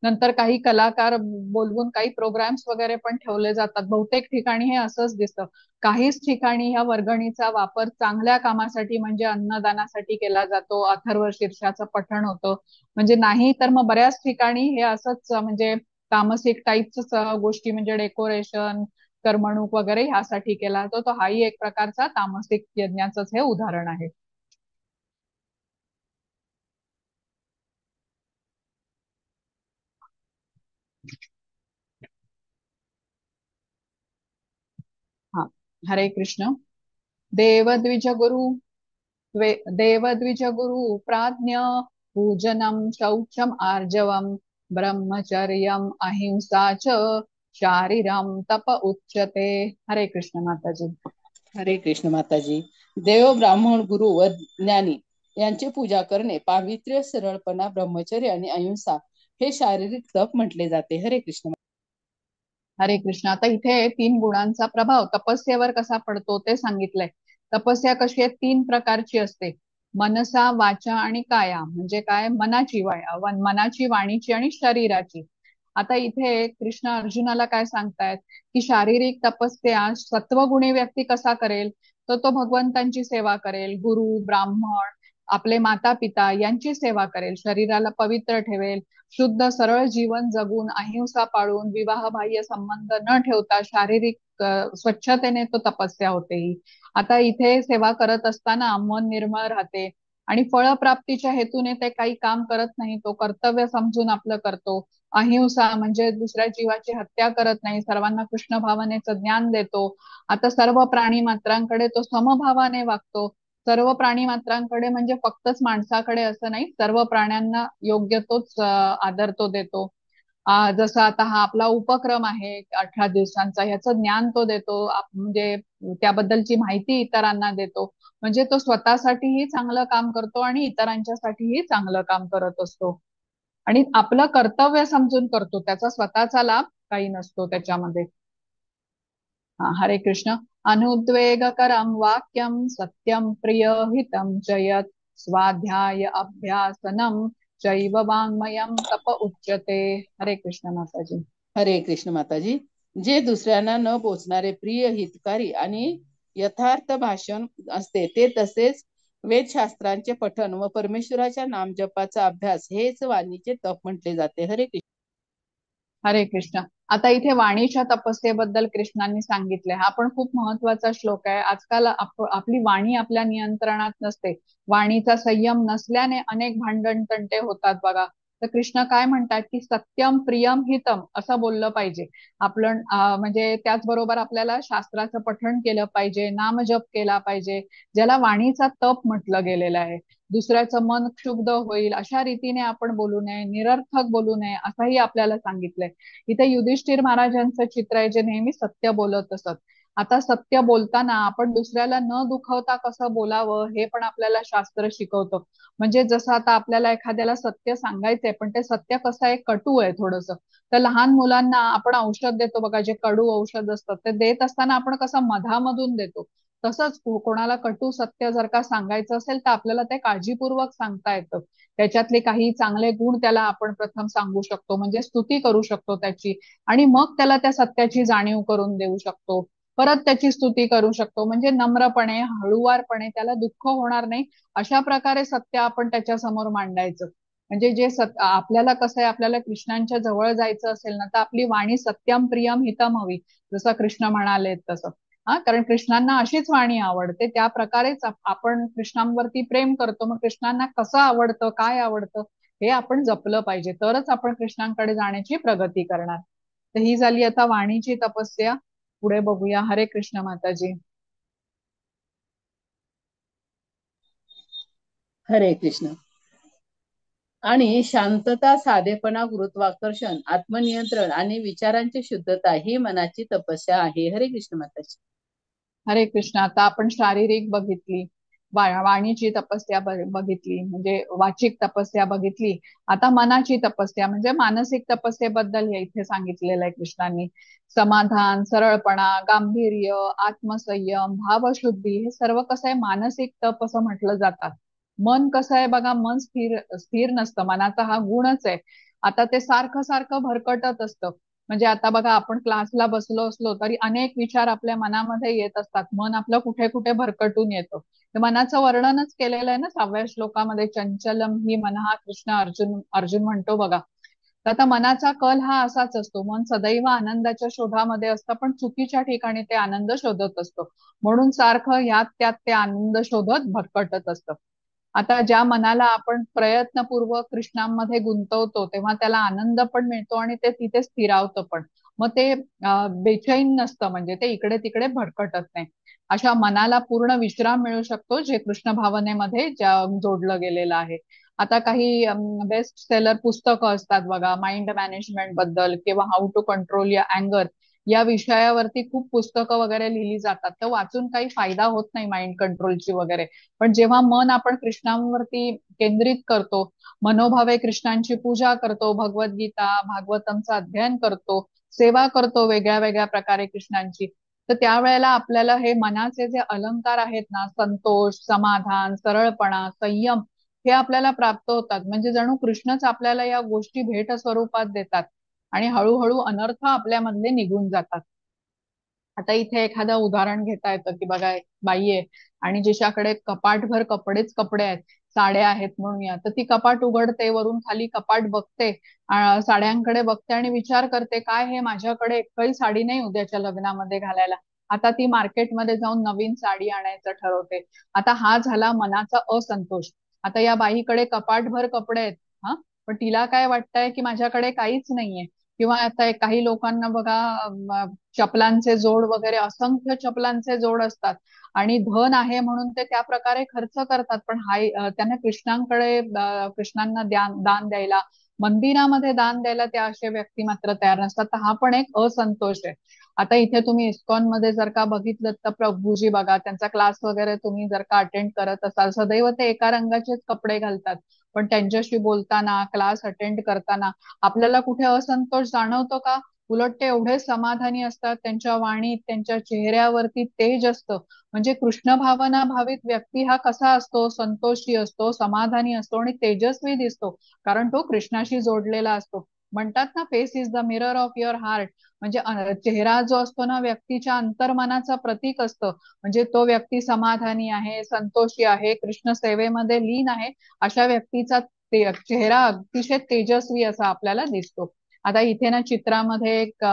नंतर काही कलाकार बोलवून काही प्रोग्राम्स वगैरे पण ठेवले जातात. बहुतेक ठिकाणी हे असंच दिसतं. काहीच ठिकाणी ह्या वर्गणीचा वापर चांगल्या कामासाठी म्हणजे अन्नदानासाठी केला जातो, अथर्व शीर्षाचं पठण होतं. म्हणजे नाही तर मग बऱ्याच ठिकाणी हे असंच म्हणजे तामसिक टाईपच गोष्टी, म्हणजे डेकोरेशन, करमणूक वगैरे ह्यासाठी केला जातो. तो हाही एक प्रकारचा तामसिक यज्ञाचंच हे उदाहरण आहे. हा. हरे कृष्ण. देवद्विज गुरु देवद्विज गुरु प्राज्ञ पूजनम शौचम आर्जवम ब्रह्मचर्यम अहिंसा च शारीरम तप उच्यते. हरे कृष्ण माताजी. हरे कृष्ण माताजी. देव, ब्राह्मण, गुरु व ज्ञानी यांची पूजा करणे, पावित्र्य, सरळपणा, ब्रह्मचर्य आणि अहिंसा हे शारीरिक तप म्हटले जाते. हरे कृष्ण. हरे कृष्ण. आता इथे तीन गुणांचा प्रभाव तपस्येवर कसा पडतो ते सांगितलंय. तपस्या कशी आहे, तीन प्रकारची असते. मनसा, वाचा आणि काया. म्हणजे काय, मनाची, वाणीची आणि शरीराची. आता इथे कृष्ण अर्जुनाला काय सांगतायत की शारीरिक तपस्या सत्वगुणी व्यक्ती कसा करेल, तर तो भगवंतांची सेवा करेल, गुरु, ब्राह्मण, आपले माता पिता यांची सेवा करेल, शरीराला पवित्र ठेवेल, शुद्ध सरळ जीवन जगून, अहिंसा पाळून, विवाहबाह्य संबंध न ठेवता शारीरिक स्वच्छतेने तो तपस्या होते ही. आता इथे सेवा करत असताना मन निर्मळ राहते आणि फळप्राप्तीच्या हेतूने ते काही काम करत नाही, तो कर्तव्य समजून आपलं करतो. अहिंसा म्हणजे दुसऱ्या जीवाची हत्या करत नाही, सर्वांना कृष्ण भावनेचं ज्ञान देतो. आता सर्व प्राणी मात्रांकडे तो समभावाने वागतो. सर्व प्राणी मात्रांकडे म्हणजे फक्तच माणसाकडे असं नाही, सर्व प्राण्यांना योग्य तोच आदर तो देतो. जसं आता हा आपला उपक्रम आहे 18 दिवसांचा, ह्याचं ज्ञान तो देतो. म्हणजे त्याबद्दलची माहिती इतरांना देतो. म्हणजे तो स्वतःसाठीही चांगलं काम करतो आणि इतरांच्यासाठीही चांगलं काम करत असतो. आणि आपलं कर्तव्य समजून करतो, त्याचा स्वतःचा लाभ काही नसतो त्याच्यामध्ये. हरे कृष्ण. अनुद्वेगकरं वाक्यं सत्यं प्रियहितं च यत् स्वाध्याय अभ्यासनं चैव वाङ्मयं तप उच्यते. हरे कृष्ण माताजी. हरे कृष्ण माताजी. जे दुसऱ्यांना न पोचणारे प्रिय हितकारी आणि यथार्थ भाषण असते ते, तसेच वेदशास्त्रांचे पठण व परमेश्वराच्या नामजपाचा अभ्यास हेच वाणीचे तप म्हटले जाते. हरे कृष्ण. हरे कृष्ण. आता इथे वाणीच्या तपस्येबद्दल कृष्णांनी सांगितले. हा पण खूप महत्वाचा श्लोक आहे. आजकाल आपली वाणी आपल्या नियंत्रणात नसते. वाणीचा संयम नसल्याने अनेक भांडण तंटे होतात बघा. तर कृष्ण काय म्हणतात की सत्यम प्रियम हितम असं बोललं पाहिजे. आपण म्हणजे त्याचबरोबर आपल्याला शास्त्राचं पठण केलं पाहिजे, नामजप केला पाहिजे, ज्याला वाणीचा तप म्हटलं गेलेलं आहे. दुसऱ्याचं मन क्षुब्ध होईल अशा रीतीने आपण बोलू नये, निरर्थक बोलू नये असंही आपल्याला सांगितलंय. इथे युधिष्ठिर महाराजांचं चित्र आहे, जे नेहमी सत्य बोलत असत. आता सत्य बोलताना आपण दुसऱ्याला न दुखवता कसं बोलावं हे पण आपल्याला शास्त्र शिकवतं. म्हणजे जसं आता आपल्याला एखाद्याला सत्य सांगायचंय, पण ते सत्य कसं आहे, कटू आहे थोडंसं. तर लहान मुलांना आपण औषध देतो बघा, जे कडू औषध असतं ते देत असताना आपण कसं मधामधून देतो. तसंच कोणाला कटू सत्य जर का सांगायचं असेल तर आपल्याला ते काळजीपूर्वक सांगता येतं. त्याच्यातले काही चांगले गुण त्याला आपण प्रथम सांगू शकतो, म्हणजे स्तुती करू शकतो त्याची. आणि मग त्याला त्या सत्याची जाणीव करून देऊ शकतो. परत त्याची स्तुती करू शकतो, म्हणजे नम्रपणे, हळुवारपणे, त्याला दुःख होणार नाही अशा प्रकारे सत्य आपण त्याच्या समोर मांडायचं. म्हणजे जे आपल्याला कसं आहे, आपल्याला कृष्णांच्या जवळ जायचं असेल ना, तर आपली वाणी सत्यम प्रियम हितम हवी, जसं कृष्ण म्हणाले तसं. कारण कृष्णांना अशीच वाणी आवडते, त्या प्रकारेच आपण कृष्णांवरती प्रेम करतो. मग कृष्णांना कसं आवडतं, काय आवडतं हे आपण जपलं पाहिजे, तरच आपण कृष्णांकडे जाण्याची प्रगती करणार. तर ही झाली आता वाणीची तपस्या. पुढे बघूया. हरे कृष्ण माताजी. हरे कृष्ण. आणि शांतता, साधेपणा, गुरुत्वाकर्षण, आत्मनियंत्रण आणि विचारांची शुद्धता ही मनाची तपस्या आहे. हरे कृष्ण माताजी. हरे कृष्ण. आता आपण शारीरिक बघितली, वाणीची तपस्या बघितली, म्हणजे वाचिक तपस्या बघितली. आता मनाची तपस्या म्हणजे मानसिक तपस्येबद्दल हे इथे सांगितलेलं आहे कृष्णांनी. समाधान, सरळपणा, गांभीर्य, आत्मसंयम, भावशुद्धी हे सर्व कसं आहे, मानसिक तप असं म्हटलं जातात. मन कसं आहे बघा, मन स्थिर स्थिर नसतं, मनाचा हा गुणच आहे. आता ते सारखं सारखं भरकटत असतं. म्हणजे आता बघा, आपण क्लासला बसलो असलो तरी अनेक विचार आपल्या मनामध्ये येत असतात. मन आपलं कुठे कुठे भरकटून येतं. तर मनाचं वर्णनच केलेलं आहे ना 6व्या श्लोकामध्ये, चंचलम ही मनहा कृष्ण अर्जुन अर्जुन म्हणतो बघा. तर आता मनाचा कल हा असाच असतो. मन सदैव आनंदाच्या शोधामध्ये असतं, पण चुकीच्या ठिकाणी ते आनंद शोधत असतो. म्हणून सारखं ह्यात त्यात ते आनंद शोधत भरकटत असतं. आता ज्या मनाला आपण प्रयत्नपूर्वक कृष्णांमध्ये गुंतवतो, तेव्हा त्याला आनंद पण मिळतो आणि ते तिथे स्थिरावतं पण. मग ते बेचैन नसतं, म्हणजे ते इकडे तिकडे भरकटत नाही. अशा मनाला पूर्ण विश्राम मिळू शकतो, जे कृष्ण भावनेमध्ये जोडलं गेलेलं आहे. आता काही बेस्ट सेलर पुस्तकं असतात बघा, माइंड मॅनेजमेंट बद्दल किंवा हाऊ टू कंट्रोल या अँगर या विषयावरती खूप पुस्तकं वगैरे लिहिली जातात. तर वाचून काही फायदा होत नाही माइंड कंट्रोलची वगैरे. पण जेव्हा मन आपण कृष्णांवरती केंद्रित करतो, मनोभावे कृष्णांची पूजा करतो, भगवद्गीता भागवतमचं अध्ययन करतो, सेवा करतो वेगळ्या वेगळ्या प्रकारे कृष्णांची, तर त्यावेळेला आपल्याला हे मनाचे जे अलंकार आहेत ना, संतोष, समाधान, सरळपणा, संयम, हे आपल्याला प्राप्त होतात. म्हणजे जणू कृष्णच आपल्याला या गोष्टी भेट स्वरूपात देतात आणि हळूहळू अनर्थ आपल्यामधले निघून जातात. आता इथे एखादं उदाहरण घेता येतं की बघा, एक बाई आहे आणि जिच्याकडे कपाटभर कपडेच कपडे आहेत, साड्या आहेत म्हणूया, तर ती कपाट उघडते, वरून खाली कपाट बघते, साड्यांकडे बघते आणि विचार करते, काय हे माझ्याकडे एकही साडी नाही उद्याच्या लग्नामध्ये घालायला. आता ती मार्केटमध्ये जाऊन नवीन साडी आणायचं ठरवते. आता हा झाला मनाचा असंतोष. आता या बाईकडे कपाटभर कपडे आहेत, हा, पण तिला काय वाटतंय की माझ्याकडे काहीच नाहीये. किंवा आता काही लोकांना बघा चपलांचे जोड वगैरे असंख्य चपलांचे जोड असतात आणि धन आहे म्हणून ते त्या प्रकारे खर्च करतात, पण त्यांना कृष्णांकडे कृष्णांना दान द्यायला, मंदिरामध्ये दान द्यायला त्या असे व्यक्ती मात्र तयार नसतात. तर हा पण एक असंतोष आहे. आता इथे तुम्ही इस्कॉन मध्ये जर का बघितलं तर प्रभूजी बघा, त्यांचा क्लास वगैरे तुम्ही जर का अटेंड करत असाल, सदैव ते एका रंगाचेच कपडे घालतात, पण त्यांच्याशी बोलताना, क्लास अटेंड करताना आपल्याला कुठे असंतोष जाणवतो का? उलट ते एवढे समाधानी असतात, त्यांच्या वाणीत, त्यांच्या चेहऱ्यावरती तेज असतं. म्हणजे कृष्ण भावना भावित व्यक्ती हा कसा असतो? संतोषी असतो, समाधानी असतो आणि तेजस्वी दिसतो, कारण तो कृष्णाशी जोडलेला असतो. म्हणतात ना, face is the mirror of your heart. म्हणजे चेहरा जो असतो ना, व्यक्तीच्या अंतर्मनाचं प्रतीक असतं. म्हणजे तो व्यक्ती समाधानी आहे, संतोषी आहे, कृष्ण सेवेमध्ये लीन आहे, अशा व्यक्तीचा चेहरा अतिशय तेजस्वी असा आपल्याला दिसतो. आता इथे ना चित्रामध्ये एक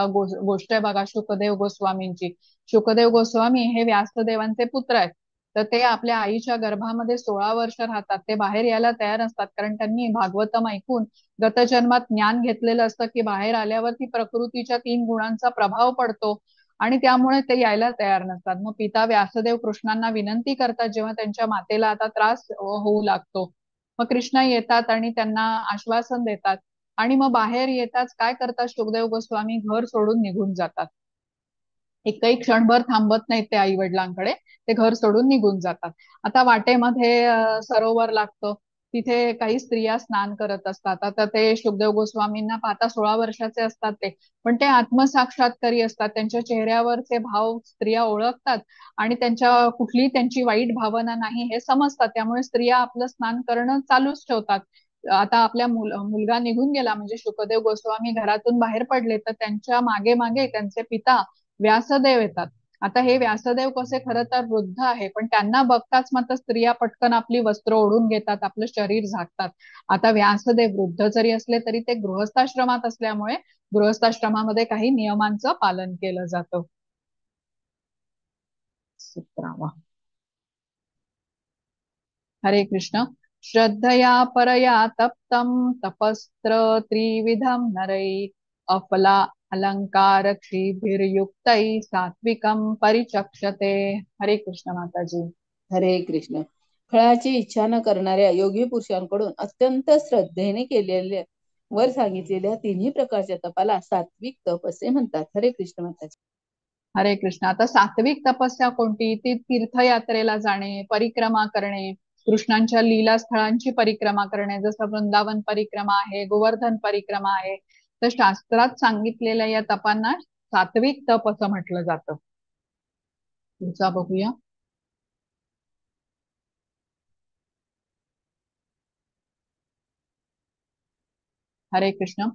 गोष्ट आहे बघा, शुकदेव गोस्वामींची. शुकदेव गोस्वामी हे व्यासदेवांचे पुत्र आहेत. तर ते आपल्या आईच्या गर्भामध्ये 16 वर्ष राहतात. ते बाहेर यायला तयार असतात, कारण त्यांनी भागवतम ऐकून गतजन्मात ज्ञान घेतलेलं असतं की बाहेर आल्यावरती प्रकृतीच्या 3 गुणांचा प्रभाव पडतो, आणि त्यामुळे ते यायला तयार नसतात. मग पिता व्यासदेव कृष्णांना विनंती करतात, जेव्हा त्यांच्या मातेला आता त्रास होऊ लागतो. मग कृष्ण येतात आणि त्यांना आश्वासन देतात, आणि मग बाहेर येताच काय करतात, शुकदेव गोस्वामी घर सोडून निघून जातात. एकही क्षणभर थांबत नाहीत ते आई वडिलांकडे, ते घर सोडून निघून जातात. आता वाटेमध्ये सरोवर लागतं, तिथे काही स्त्रिया स्नान करत असतात. आता ते शुकदेव गोस्वामींना पाहता 16 वर्षाचे असतात ते, पण ते आत्मसाक्षात्कारी असतात. त्यांच्या चेहऱ्यावरचे भाव स्त्रिया ओळखतात आणि त्यांच्या कुठलीही त्यांची वाईट भावना नाही हे समजतात. त्यामुळे स्त्रिया आपलं स्नान करणं चालूच ठेवतात. आता आपल्या मुलगा निघून गेला, म्हणजे शुकदेव गोस्वामी घरातून बाहेर पडले, तर त्यांच्या मागे मागे त्यांचे पिता व्यासदेव येतात. आता हे व्यासदेव कसे खरं तर वृद्ध आहे, पण त्यांना बघताच मात्र स्त्रिया पटकन आपली वस्त्र ओढून घेतात, आपलं शरीर झाकतात. आता व्यासदेव वृद्ध जरी असले तरी ते गृहस्थाश्रमात असल्यामुळे गृहस्थाश्रमामध्ये काही नियमांचं पालन केलं जातं. 17वा. हरे कृष्ण. श्रद्धया परया तप्तं तपस्त्र त्रिविधं नरै अफला अलंकार क्षिभिर्युक्तै सात्विकं परिचक्षते. हरे कृष्ण माताजी. हरे कृष्ण. फळाची इच्छा न करणाऱ्या योगी पुरुषांकडून अत्यंत श्रद्धेने केलेल्या वर सांगितलेल्या तिन्ही प्रकारच्या तपाला सात्विक तप असे म्हणतात. हरे कृष्ण माताजी. हरे कृष्ण. आता सात्विक तपस्या कोणती? ती तीर्थयात्रेला जाणे, परिक्रमा करणे, कृष्णांच्या लीला स्थळांची परिक्रमा करणे, जसं वृंदावन परिक्रमा आहे, गोवर्धन परिक्रमा आहे. तर शास्त्रात सांगितलेल्या या तपांना सात्विक तप असं म्हटलं जातं. पुढचा बघूया. हरे कृष्ण.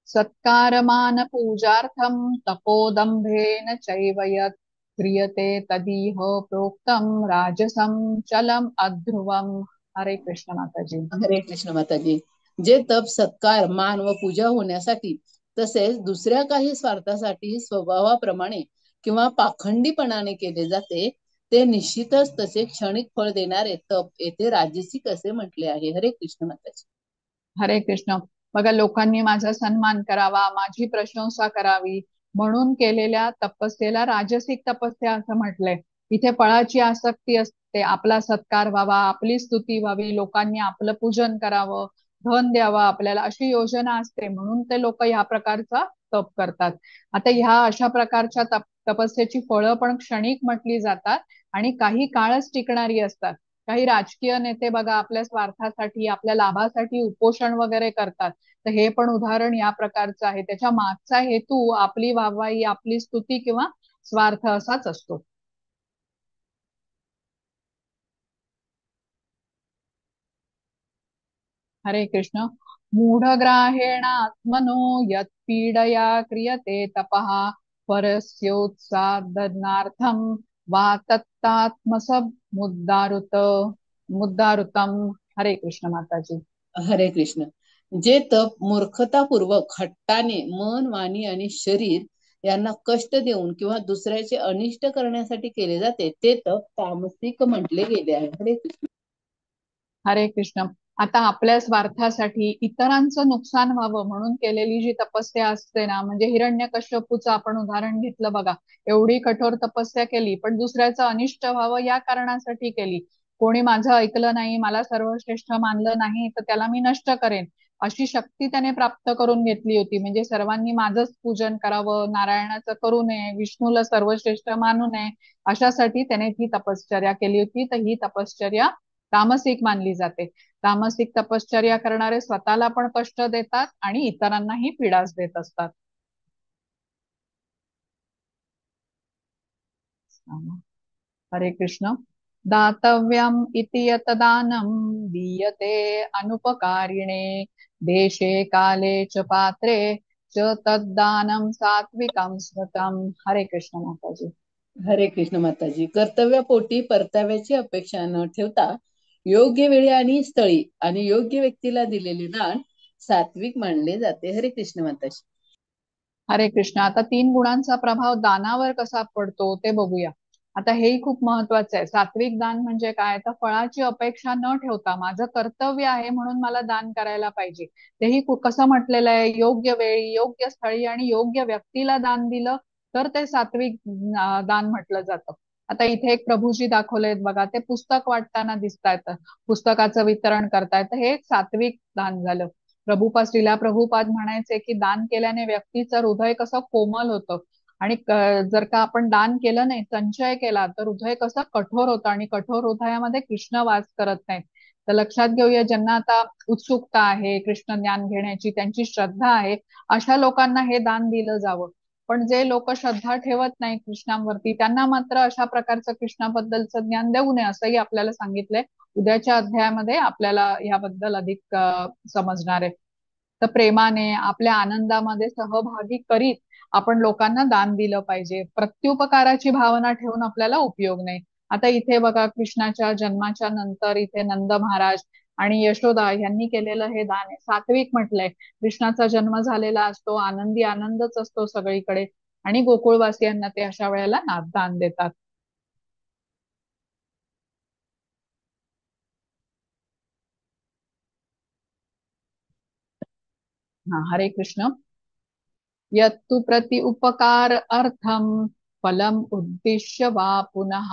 सत्कारमान पूजार्थं तपोदंभेन चैव यत् क्रियते तदिह प्रोक्तं राजसं चलम अध्रुवम. हरे कृष्ण माताजी. हरे कृष्ण माताजी. जे तप सत्कार मान व पूजा होण्यासाठी तसेच दुसऱ्या काही स्वार्थासाठी स्वभावाप्रमाणे किंवा पाखंडीपणाने केले जाते, ते निश्चितच तसे क्षणिक फळ देणारे तप येथे राजसिक असे म्हटले आहे. हरे कृष्ण माताजी. हरे कृष्ण. बघा, लोकांनी माझा सन्मान करावा, माझी प्रशंसा करावी म्हणून केलेल्या तपस्येला राजसिक तपस्या असं म्हटलंय. इथे फळाची आसक्ती असते, आपला सत्कार व्हावा, आपली स्तुती व्हावी, लोकांनी आपलं पूजन करावं, धन द्यावं आपल्याला, अशी योजना असते, म्हणून ते लोक ह्या प्रकारचा तप करतात. आता ह्या अशा प्रकारच्या तपस्येची फळं पण क्षणिक म्हटली जातात आणि काही काळच टिकणारी असतात. काही राजकीय नेते बघा, आपल्या स्वार्थासाठी, आपल्या लाभासाठी उपोषण वगैरे करतात. तर हे पण उदाहरण या प्रकारचं आहे. त्याच्या मागचा हेतू आपली वाहवाही, आपली स्तुती किंवा स्वार्थ असाच असतो. हरे कृष्ण. मूढग्राहेणात्मनो यत्पीडया क्रियते तपः परस्योत्सादनार्थं वा तत्तात्मसमुद्दारुत मुद्दारुतम. हरे कृष्ण माताजी. हरे कृष्ण. जे तप मूर्खतापूर्वक हट्टाने मन, वाणी आणि शरीर यांना कष्ट देऊन किंवा दुसऱ्याचे अनिष्ट करण्यासाठी केले जाते, ते तप तामसिक म्हटले गेले आहे. हरे कृष्ण. हरे कृष्ण. आता आपल्या स्वार्थासाठी इतरांचं नुकसान व्हावं म्हणून केलेली जी तपस्या असते ना, म्हणजे हिरण्यकश्यपूचं आपण उदाहरण घेतलं बघा. एवढी कठोर तपस्या केली पण दुसऱ्याचं अनिष्ट व्हावं या कारणासाठी केली. कोणी माझं ऐकलं नाही, मला सर्वश्रेष्ठ मानलं नाही, तर त्याला मी नष्ट करेन, अशी शक्ती त्याने प्राप्त करून घेतली होती. म्हणजे सर्वांनी माझंच पूजन करावं, नारायणाचं करू नये, विष्णूला सर्वश्रेष्ठ मानू नये, अशासाठी त्याने ती तपश्चर्या केली होती. तर ही तपश्चर्या तामसिक मानली जाते. तामसिक तपश्चर्या करणारे स्वतःला पण कष्ट देतात आणि इतरांनाही पीडाच देत असतात. हरे कृष्ण. दातव्यम इति यत दानं दीयते अनुपकारिणे देशे काले च पात्रे च तद्दानं सात्विकं स्मृतम्. हरे कृष्ण माताजी. हरे कृष्ण माताजी. कर्तव्यापोटी परताव्याची अपेक्षा न ठेवता योग्य वेळी आणि स्थळी आणि योग्य व्यक्तीला दिलेले दान सात्विक मानले जाते. हरे कृष्ण माताजी. हरे कृष्ण. आता 3 गुणांचा प्रभाव दानावर कसा पडतो ते बघूया. आता हेही खूप महत्वाचं आहे. सात्विक दान म्हणजे काय, तर फळाची अपेक्षा न ठेवता माझं कर्तव्य आहे म्हणून मला दान करायला पाहिजे. तेही कसं म्हटलेलं आहे, योग्य वेळी, योग्य स्थळी आणि योग्य व्यक्तीला दान दिलं तर ते सात्विक दान म्हटलं जातं. आता इथे एक प्रभूजी दाखवलेत बघा, ते पुस्तक वाटताना दिसतायत, पुस्तकाचं वितरण करतायत, हे एक सात्विक दान झालं. श्रीला प्रभुपाद म्हणायचे की दान केल्याने व्यक्तीचं हृदय कसं कोमल होतं आणि जर का आपण दान केलं नाही, संचय केला, तर हृदय कसं कठोर होतं आणि कठोर हृदयामध्ये कृष्ण वास करत नाही. तर लक्षात घेऊया, ज्यांना आता उत्सुकता आहे कृष्ण ज्ञान घेण्याची, त्यांची श्रद्धा आहे, अशा लोकांना हे दान दिलं जावं. पण जे लोक श्रद्धा ठेवत नाही कृष्णावरती, त्यांना मात्र अशा प्रकारचं कृष्णाबद्दलचं ज्ञान देऊ नये असंही आपल्याला सांगितलंय. उद्याच्या अध्यायामध्ये आपल्याला याबद्दल अधिक समजणार आहे. तर प्रेमाने आपल्या आनंदामध्ये सहभागी करीत आपण लोकांना दान दिलं पाहिजे. प्रत्युपकाराची भावना ठेवून आपल्याला उपयोग नाही. आता इथे बघा, कृष्णाच्या जन्माच्या नंतर इथे नंद महाराज आणि यशोदा यांनी केलेलं हे दान आहे, सात्विक म्हटलंय. कृष्णाचा जन्म झालेला असतो, आनंदी आनंदच असतो सगळीकडे, आणि गोकुळवासियांना ते अशा वेळेला दान देतात. हा, हरे कृष्ण. यत्तु प्रति उपकार अर्थम फलम उद्दिश्य वा पुनः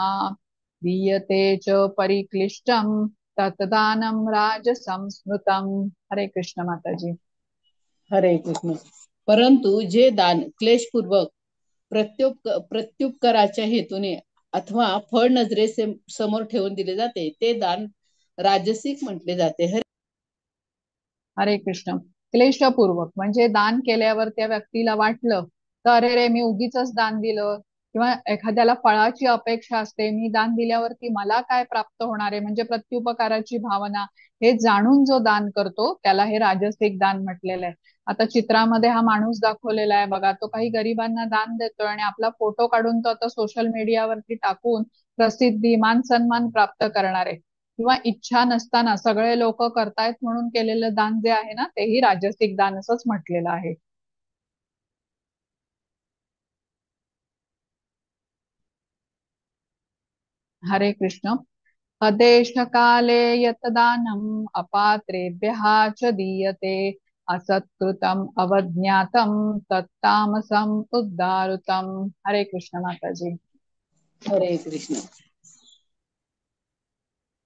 दीयते च परिक्लिष्टम तत्दानम राजसं स्मृतम्. हरे कृष्ण माताजी. हरे कृष्ण. परंतु जे दान क्लेशपूर्वक प्रत्युपकाराच्या हेतूने अथवा फळ समोर ठेवून दिले जाते ते दान राजसिक म्हटले जाते. हरे कृष्ण. क्लेशपूर्वक म्हणजे दान केल्यावर त्या व्यक्तीला वाटलं तर अरे रे, मी उगीच दान दिलं, किंवा एखाद्याला फळाची अपेक्षा असते, मी दान दिल्यावरती मला काय प्राप्त होणार आहे, म्हणजे प्रत्युपकाराची भावना, हे जाणून जो दान करतो त्याला हे राजसिक दान म्हटलेलं आहे. आता चित्रामध्ये हा माणूस दाखवलेला आहे बघा, तो काही गरिबांना दान देतोय आणि आपला फोटो काढून तो आता सोशल मीडियावरती टाकून प्रसिद्धी मान सन्मान प्राप्त करणार आहे. किंवा इच्छा नसताना सगळे लोक करतायत म्हणून केलेलं दान जे आहे ना, तेही राजसिक दान असंच म्हटलेलं आहे. हरे कृष्ण. अदेश काले यत दानम अपात्रेभ्यः च दीयते असत्कृतम अवज्ञातम तत्तामसम उद्दारुतम. हरे कृष्ण माताजी. हरे कृष्ण.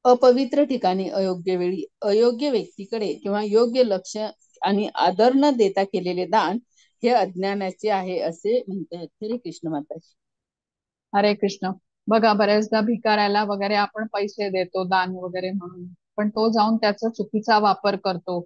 अपवित्र ठिकाणी अयोग्य वेळी अयोग्य व्यक्तीकडे किंवा योग्य लक्ष आणि आदर न देता केलेले दान हे अज्ञानाचे आहे असे म्हणतात. हरे कृष्ण माताजी. हरे कृष्ण. बघा, बऱ्याचदा भिकाऱ्याला वगैरे आपण पैसे देतो दान वगैरे म्हणून, पण तो जाऊन त्याचा चुकीचा वापर करतो.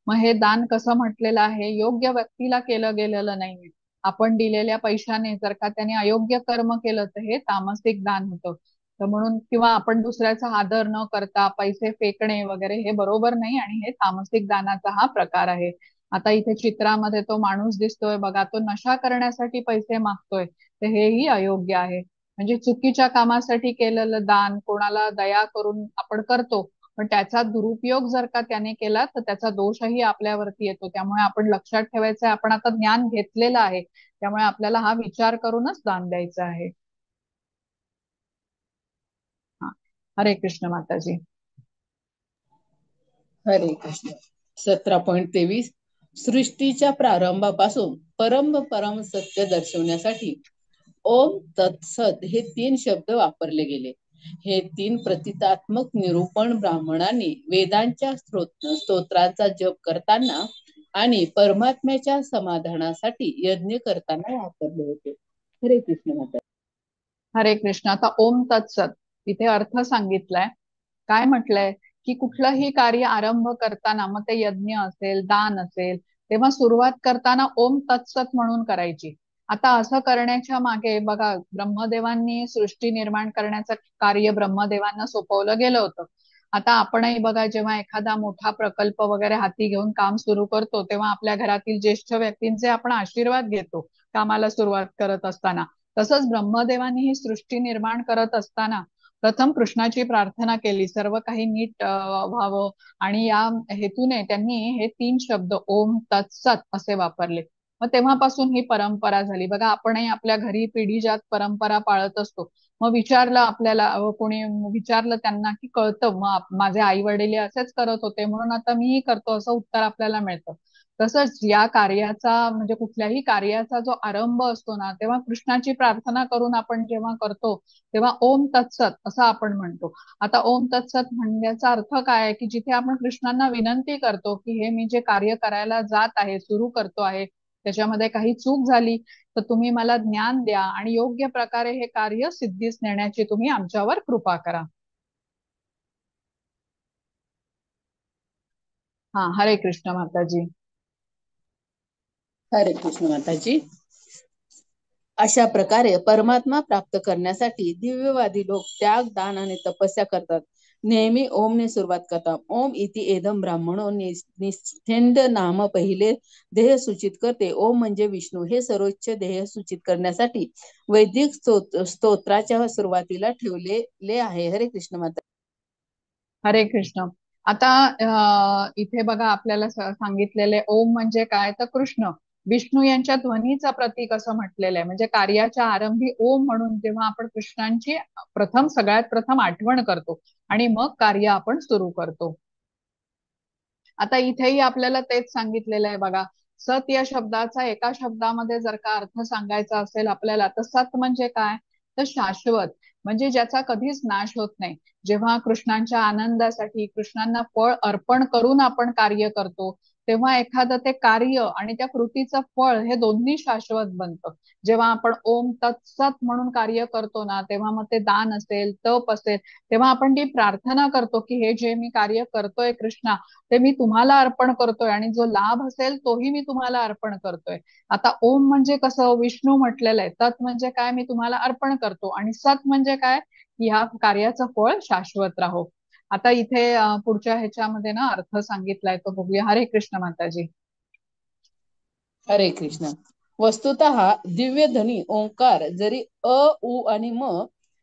मग हे दान कसं म्हटलेलं आहे, योग्य व्यक्तीला केलं गेलेलं नाहीये. आपण दिलेल्या पैशाने जर का त्याने अयोग्य कर्म केलं तर हे तामसिक दान होतं. तर म्हणून, किंवा आपण दुसऱ्याचा आदर न करता पैसे फेकणे वगैरे हे बरोबर नाही आणि हे तामसिक दानाचा हा प्रकार आहे. आता इथे चित्रामध्ये तो माणूस दिसतोय बघा, तो नशा करण्यासाठी पैसे मागतोय, तर हेही अयोग्य आहे. म्हणजे चुकीच्या कामासाठी केलेलं दान कोणाला दया करून आपण करतो, पण त्याचा दुरुपयोग जर का त्याने केला तर त्याचा दोषही आपल्यावरती येतो. त्यामुळे आपण लक्षात ठेवायचं आहे, आपण आता ज्ञान घेतलेलं आहे, त्यामुळे आपल्याला हा विचार करूनच दान द्यायचं आहे. हा, हरे कृष्ण माताजी. हरे कृष्ण. 17.23 सृष्टीच्या प्रारंभापासून परम सत्य दर्शवण्यासाठी ओम तत्सत हे 3 शब्द वापरले गेले. हे 3 प्रतितात्मक निरूपण ब्राह्मणांनी वेदांच्या स्तोत्रांचा जप करताना आणि परमात्म्याच्या समाधानासाठी यज्ञ करताना वापरले होते. हरे कृष्ण माता. हरे कृष्ण. आता ओम तत्सत इथे अर्थ सांगितलाय. काय म्हटलंय की कुठलंही कार्य आरंभ करताना, मग ते यज्ञ असेल, दान असेल, तेव्हा सुरुवात करताना ओम तत्सत म्हणून करायची. आता असं करण्याच्या मागे बघा, ब्रह्मदेवांनी सृष्टी निर्माण करण्याचं कार्य ब्रह्मदेवांना सोपवलं गेलं होतं. आता आपणही बघा, जेव्हा एखादा मोठा प्रकल्प वगैरे हाती घेऊन काम सुरू करतो, तेव्हा आपल्या घरातील ज्येष्ठ व्यक्तींचे आपण आशीर्वाद घेतो कामाला सुरुवात करत असताना. तसंच ब्रह्मदेवांनी ही सृष्टी निर्माण करत असताना प्रथम कृष्णाची प्रार्थना केली, सर्व काही नीट व्हावं, आणि या हेतूने त्यांनी हे 3 शब्द ओम तत्सत असे वापरले. मग तेव्हापासून ही परंपरा झाली. बघा, आपणही आपल्या घरी पिढीजात परंपरा पाळत असतो. मग विचारलं आपल्याला, कोणी विचारलं त्यांना की कळतं, मग माझे आई वडील असेच करत होते म्हणून आता मीही करतो, असं उत्तर आपल्याला मिळतं. तसंच या कार्याचा, म्हणजे कुठल्याही कार्याचा जो आरंभ असतो ना, तेव्हा कृष्णाची प्रार्थना करून आपण जेव्हा करतो, तेव्हा ओम तत्सत असं आपण म्हणतो. आता ओम तत्सत म्हणण्याचा अर्थ काय आहे की जिथे आपण कृष्णांना विनंती करतो की हे मी जे कार्य करायला जात आहे, सुरू करतो आहे, त्याच्यामध्ये काही चूक झाली तर तुम्ही मला ज्ञान द्या आणि योग्य प्रकारे हे कार्य सिद्धीस नेण्याची तुम्ही आमच्यावर कृपा करा. हा, हरे कृष्ण माताजी. हरे कृष्ण माताजी. अशा प्रकारे परमात्मा प्राप्त करण्यासाठी दिव्यवादी लोक त्याग, दान आणि तपस्या करतात. नेहमी ओमने सुरुवात करतात. ओम इति एदम ब्राह्मणो निश्चेंद नाम पहिले देह सूचित करते. ओम म्हणजे विष्णू हे सर्वोच्च देह सूचित करण्यासाठी वैदिक स्तोत्राच्या सुरुवातीला ठेवलेले आहे. हरे कृष्ण माता. हरे कृष्ण. आता इथे बघा, आपल्याला सांगितलेले ओम म्हणजे काय, तर कृष्ण विष्णू यांच्या ध्वनीचा प्रतीक असं म्हटलेलं आहे. म्हणजे कार्याच्या आरंभी ओम म्हणून जेव्हा आपण कृष्णांची सगळ्यात प्रथम आठवण करतो आणि मग कार्य आपण सुरू करतो. आता इथेही आपल्याला तेच सांगितलेलं आहे बघा. सत या शब्दाचा एका शब्दामध्ये जर का अर्थ सांगायचा असेल आपल्याला, तर सत म्हणजे काय, तर शाश्वत, म्हणजे ज्याचा कधीच नाश होत नाही. जेव्हा कृष्णांच्या आनंदासाठी कृष्णांना फळ अर्पण करून आपण कार्य करतो, तेव्हा एखादं ते कार्य आणि त्या कृतीचं फळ हे दोन्ही शाश्वत बनतं. जेव्हा आपण ओम तत्सत म्हणून कार्य करतो ना, तेव्हा मग ते दान असेल, तप असेल, तेव्हा आपण ती प्रार्थना करतो की हे जे मी कार्य करतोय कृष्णा, ते मी तुम्हाला अर्पण करतोय आणि जो लाभ असेल तोही मी तुम्हाला अर्पण करतोय. आता ओम म्हणजे कसं, विष्णू म्हटलेलं आहे. तत् म्हणजे काय, मी तुम्हाला अर्पण करतो, आणि सत म्हणजे काय, की ह्या कार्याचं फळ शाश्वत राहो. आता इथे पुढच्या ह्याच्यामध्ये ना अर्थ सांगितलाय, तो बघूया. हरे कृष्ण माताजी. हरे कृष्ण. वस्तुतः दिव्य ध्वनी ओंकार जरी अ, उ आणि म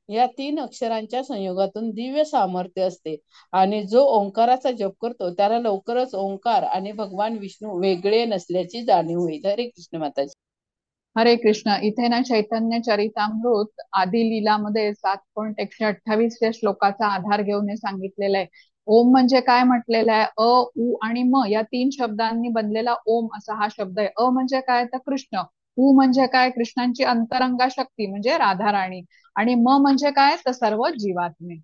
या 3 अक्षरांच्या संयोगातून दिव्य सामर्थ्य असते, आणि जो ओंकाराचा जप करतो त्याला लवकरच ओंकार आणि भगवान विष्णू वेगळे नसल्याची जाणीव होईल. हरे कृष्ण माताजी. हरे कृष्ण. इथे ना चैतन्य चरितामृत आदी लीलामध्ये 7.128 या श्लोकाचा आधार घेऊन हे सांगितलेलं आहे. ओम म्हणजे काय म्हटलेलं आहे, अ, उ आणि म या 3 शब्दांनी बनलेला ओम असा हा शब्द आहे. अ म्हणजे काय, तर कृष्ण. उ म्हणजे काय, कृष्णांची अंतरंगा शक्ती म्हणजे राधाराणी. आणि म म्हणजे काय, तर सर्व जीवात्मे.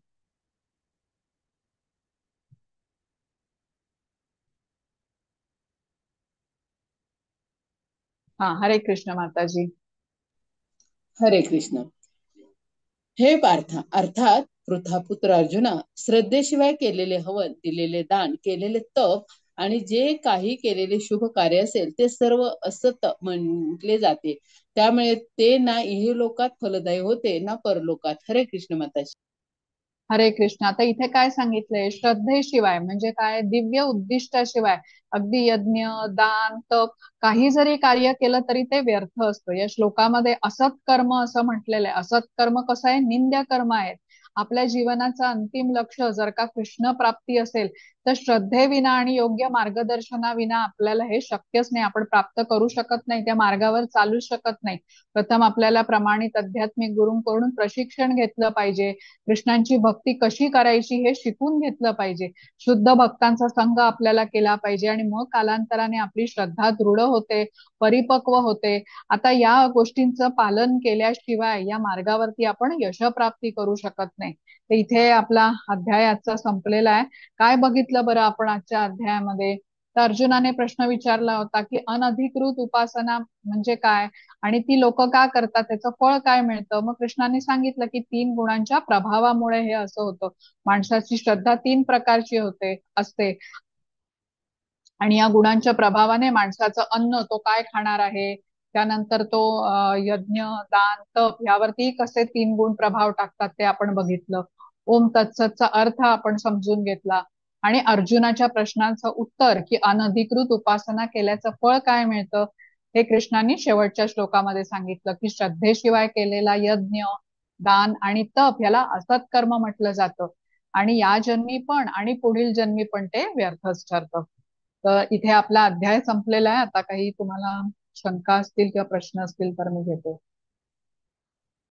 हा, हरे कृष्ण माताजी. हरे कृष्ण. हे पार्था, अर्थात पृथापुत्र अर्जुना, श्रद्धेशिवाय केलेले हवन, दिलेले दान, केलेले तप आणि जे काही केलेले शुभ कार्य असेल ते सर्व असत म्हटले जाते. त्यामुळे ते ना इहलोकात फलदायी होते ना परलोकात. हरे कृष्ण माताजी. हरे कृष्ण. आता इथे काय सांगितलंय, श्रद्धेशिवाय म्हणजे काय, दिव्य उद्दिष्टाशिवाय अगदी यज्ञ, दान, तप काही जरी कार्य केलं तरी ते व्यर्थ असतं. या श्लोकामध्ये असत कर्म असं म्हटलेलं आहे. असत कर्म कसं आहे, निंद्य कर्म आहेत. आपल्या जीवनाचं अंतिम लक्ष जर का कृष्ण प्राप्ती असेल तर श्रद्धेविना आणि योग्य मार्गदर्शनाविना आपल्याला हे शक्यच नाही, आपण प्राप्त करू शकत नाही, त्या मार्गावर चालू शकत नाही. प्रथम आपल्याला प्रमाणित आध्यात्मिक गुरूंकडून प्रशिक्षण घेतलं पाहिजे, कृष्णांची भक्ती कशी करायची हे शिकून घेतलं पाहिजे, शुद्ध भक्तांचा संघ आपल्याला केला पाहिजे आणि मग कालांतराने आपली श्रद्धा दृढ होते, परिपक्व होते. आता या गोष्टींचं पालन केल्याशिवाय या मार्गावरती आपण यशप्राप्ती करू शकत नाही. तर इथे आपला अध्याय आजचा संपलेला आहे. काय बघितलं बरं आपण आजच्या अध्यायामध्ये? तर अर्जुनाने प्रश्न विचारला होता की अनधिकृत उपासना म्हणजे काय आणि ती लोक का करतात, त्याचं फळ काय मिळतं. मग कृष्णाने सांगितलं की 3 गुणांच्या प्रभावामुळे हे असं होतं. माणसाची श्रद्धा 3 प्रकारची असते आणि या गुणांच्या प्रभावाने माणसाचं अन्न तो काय खाणार आहे, त्यानंतर तो यज्ञ, दान, तप यावरती कसे 3 गुण प्रभाव टाकतात ते आपण बघितलं. ओम तत्सतचा अर्थ आपण समजून घेतला आणि अर्जुनाच्या प्रश्नाचं उत्तर की अनधिकृत उपासना केल्याचं फळ काय मिळतं हे कृष्णाने शेवटच्या श्लोकामध्ये सांगितलं की श्रद्धेशिवाय केलेला यज्ञ, दान आणि तप याला असत कर्म म्हटलं जातं आणि या जन्मी पण आणि पुढील जन्मी पण ते व्यर्थच ठरतं. तर इथे आपला अध्याय संपलेला आहे. आता काही तुम्हाला शंका असतील किंवा प्रश्न असतील तर मी घेते.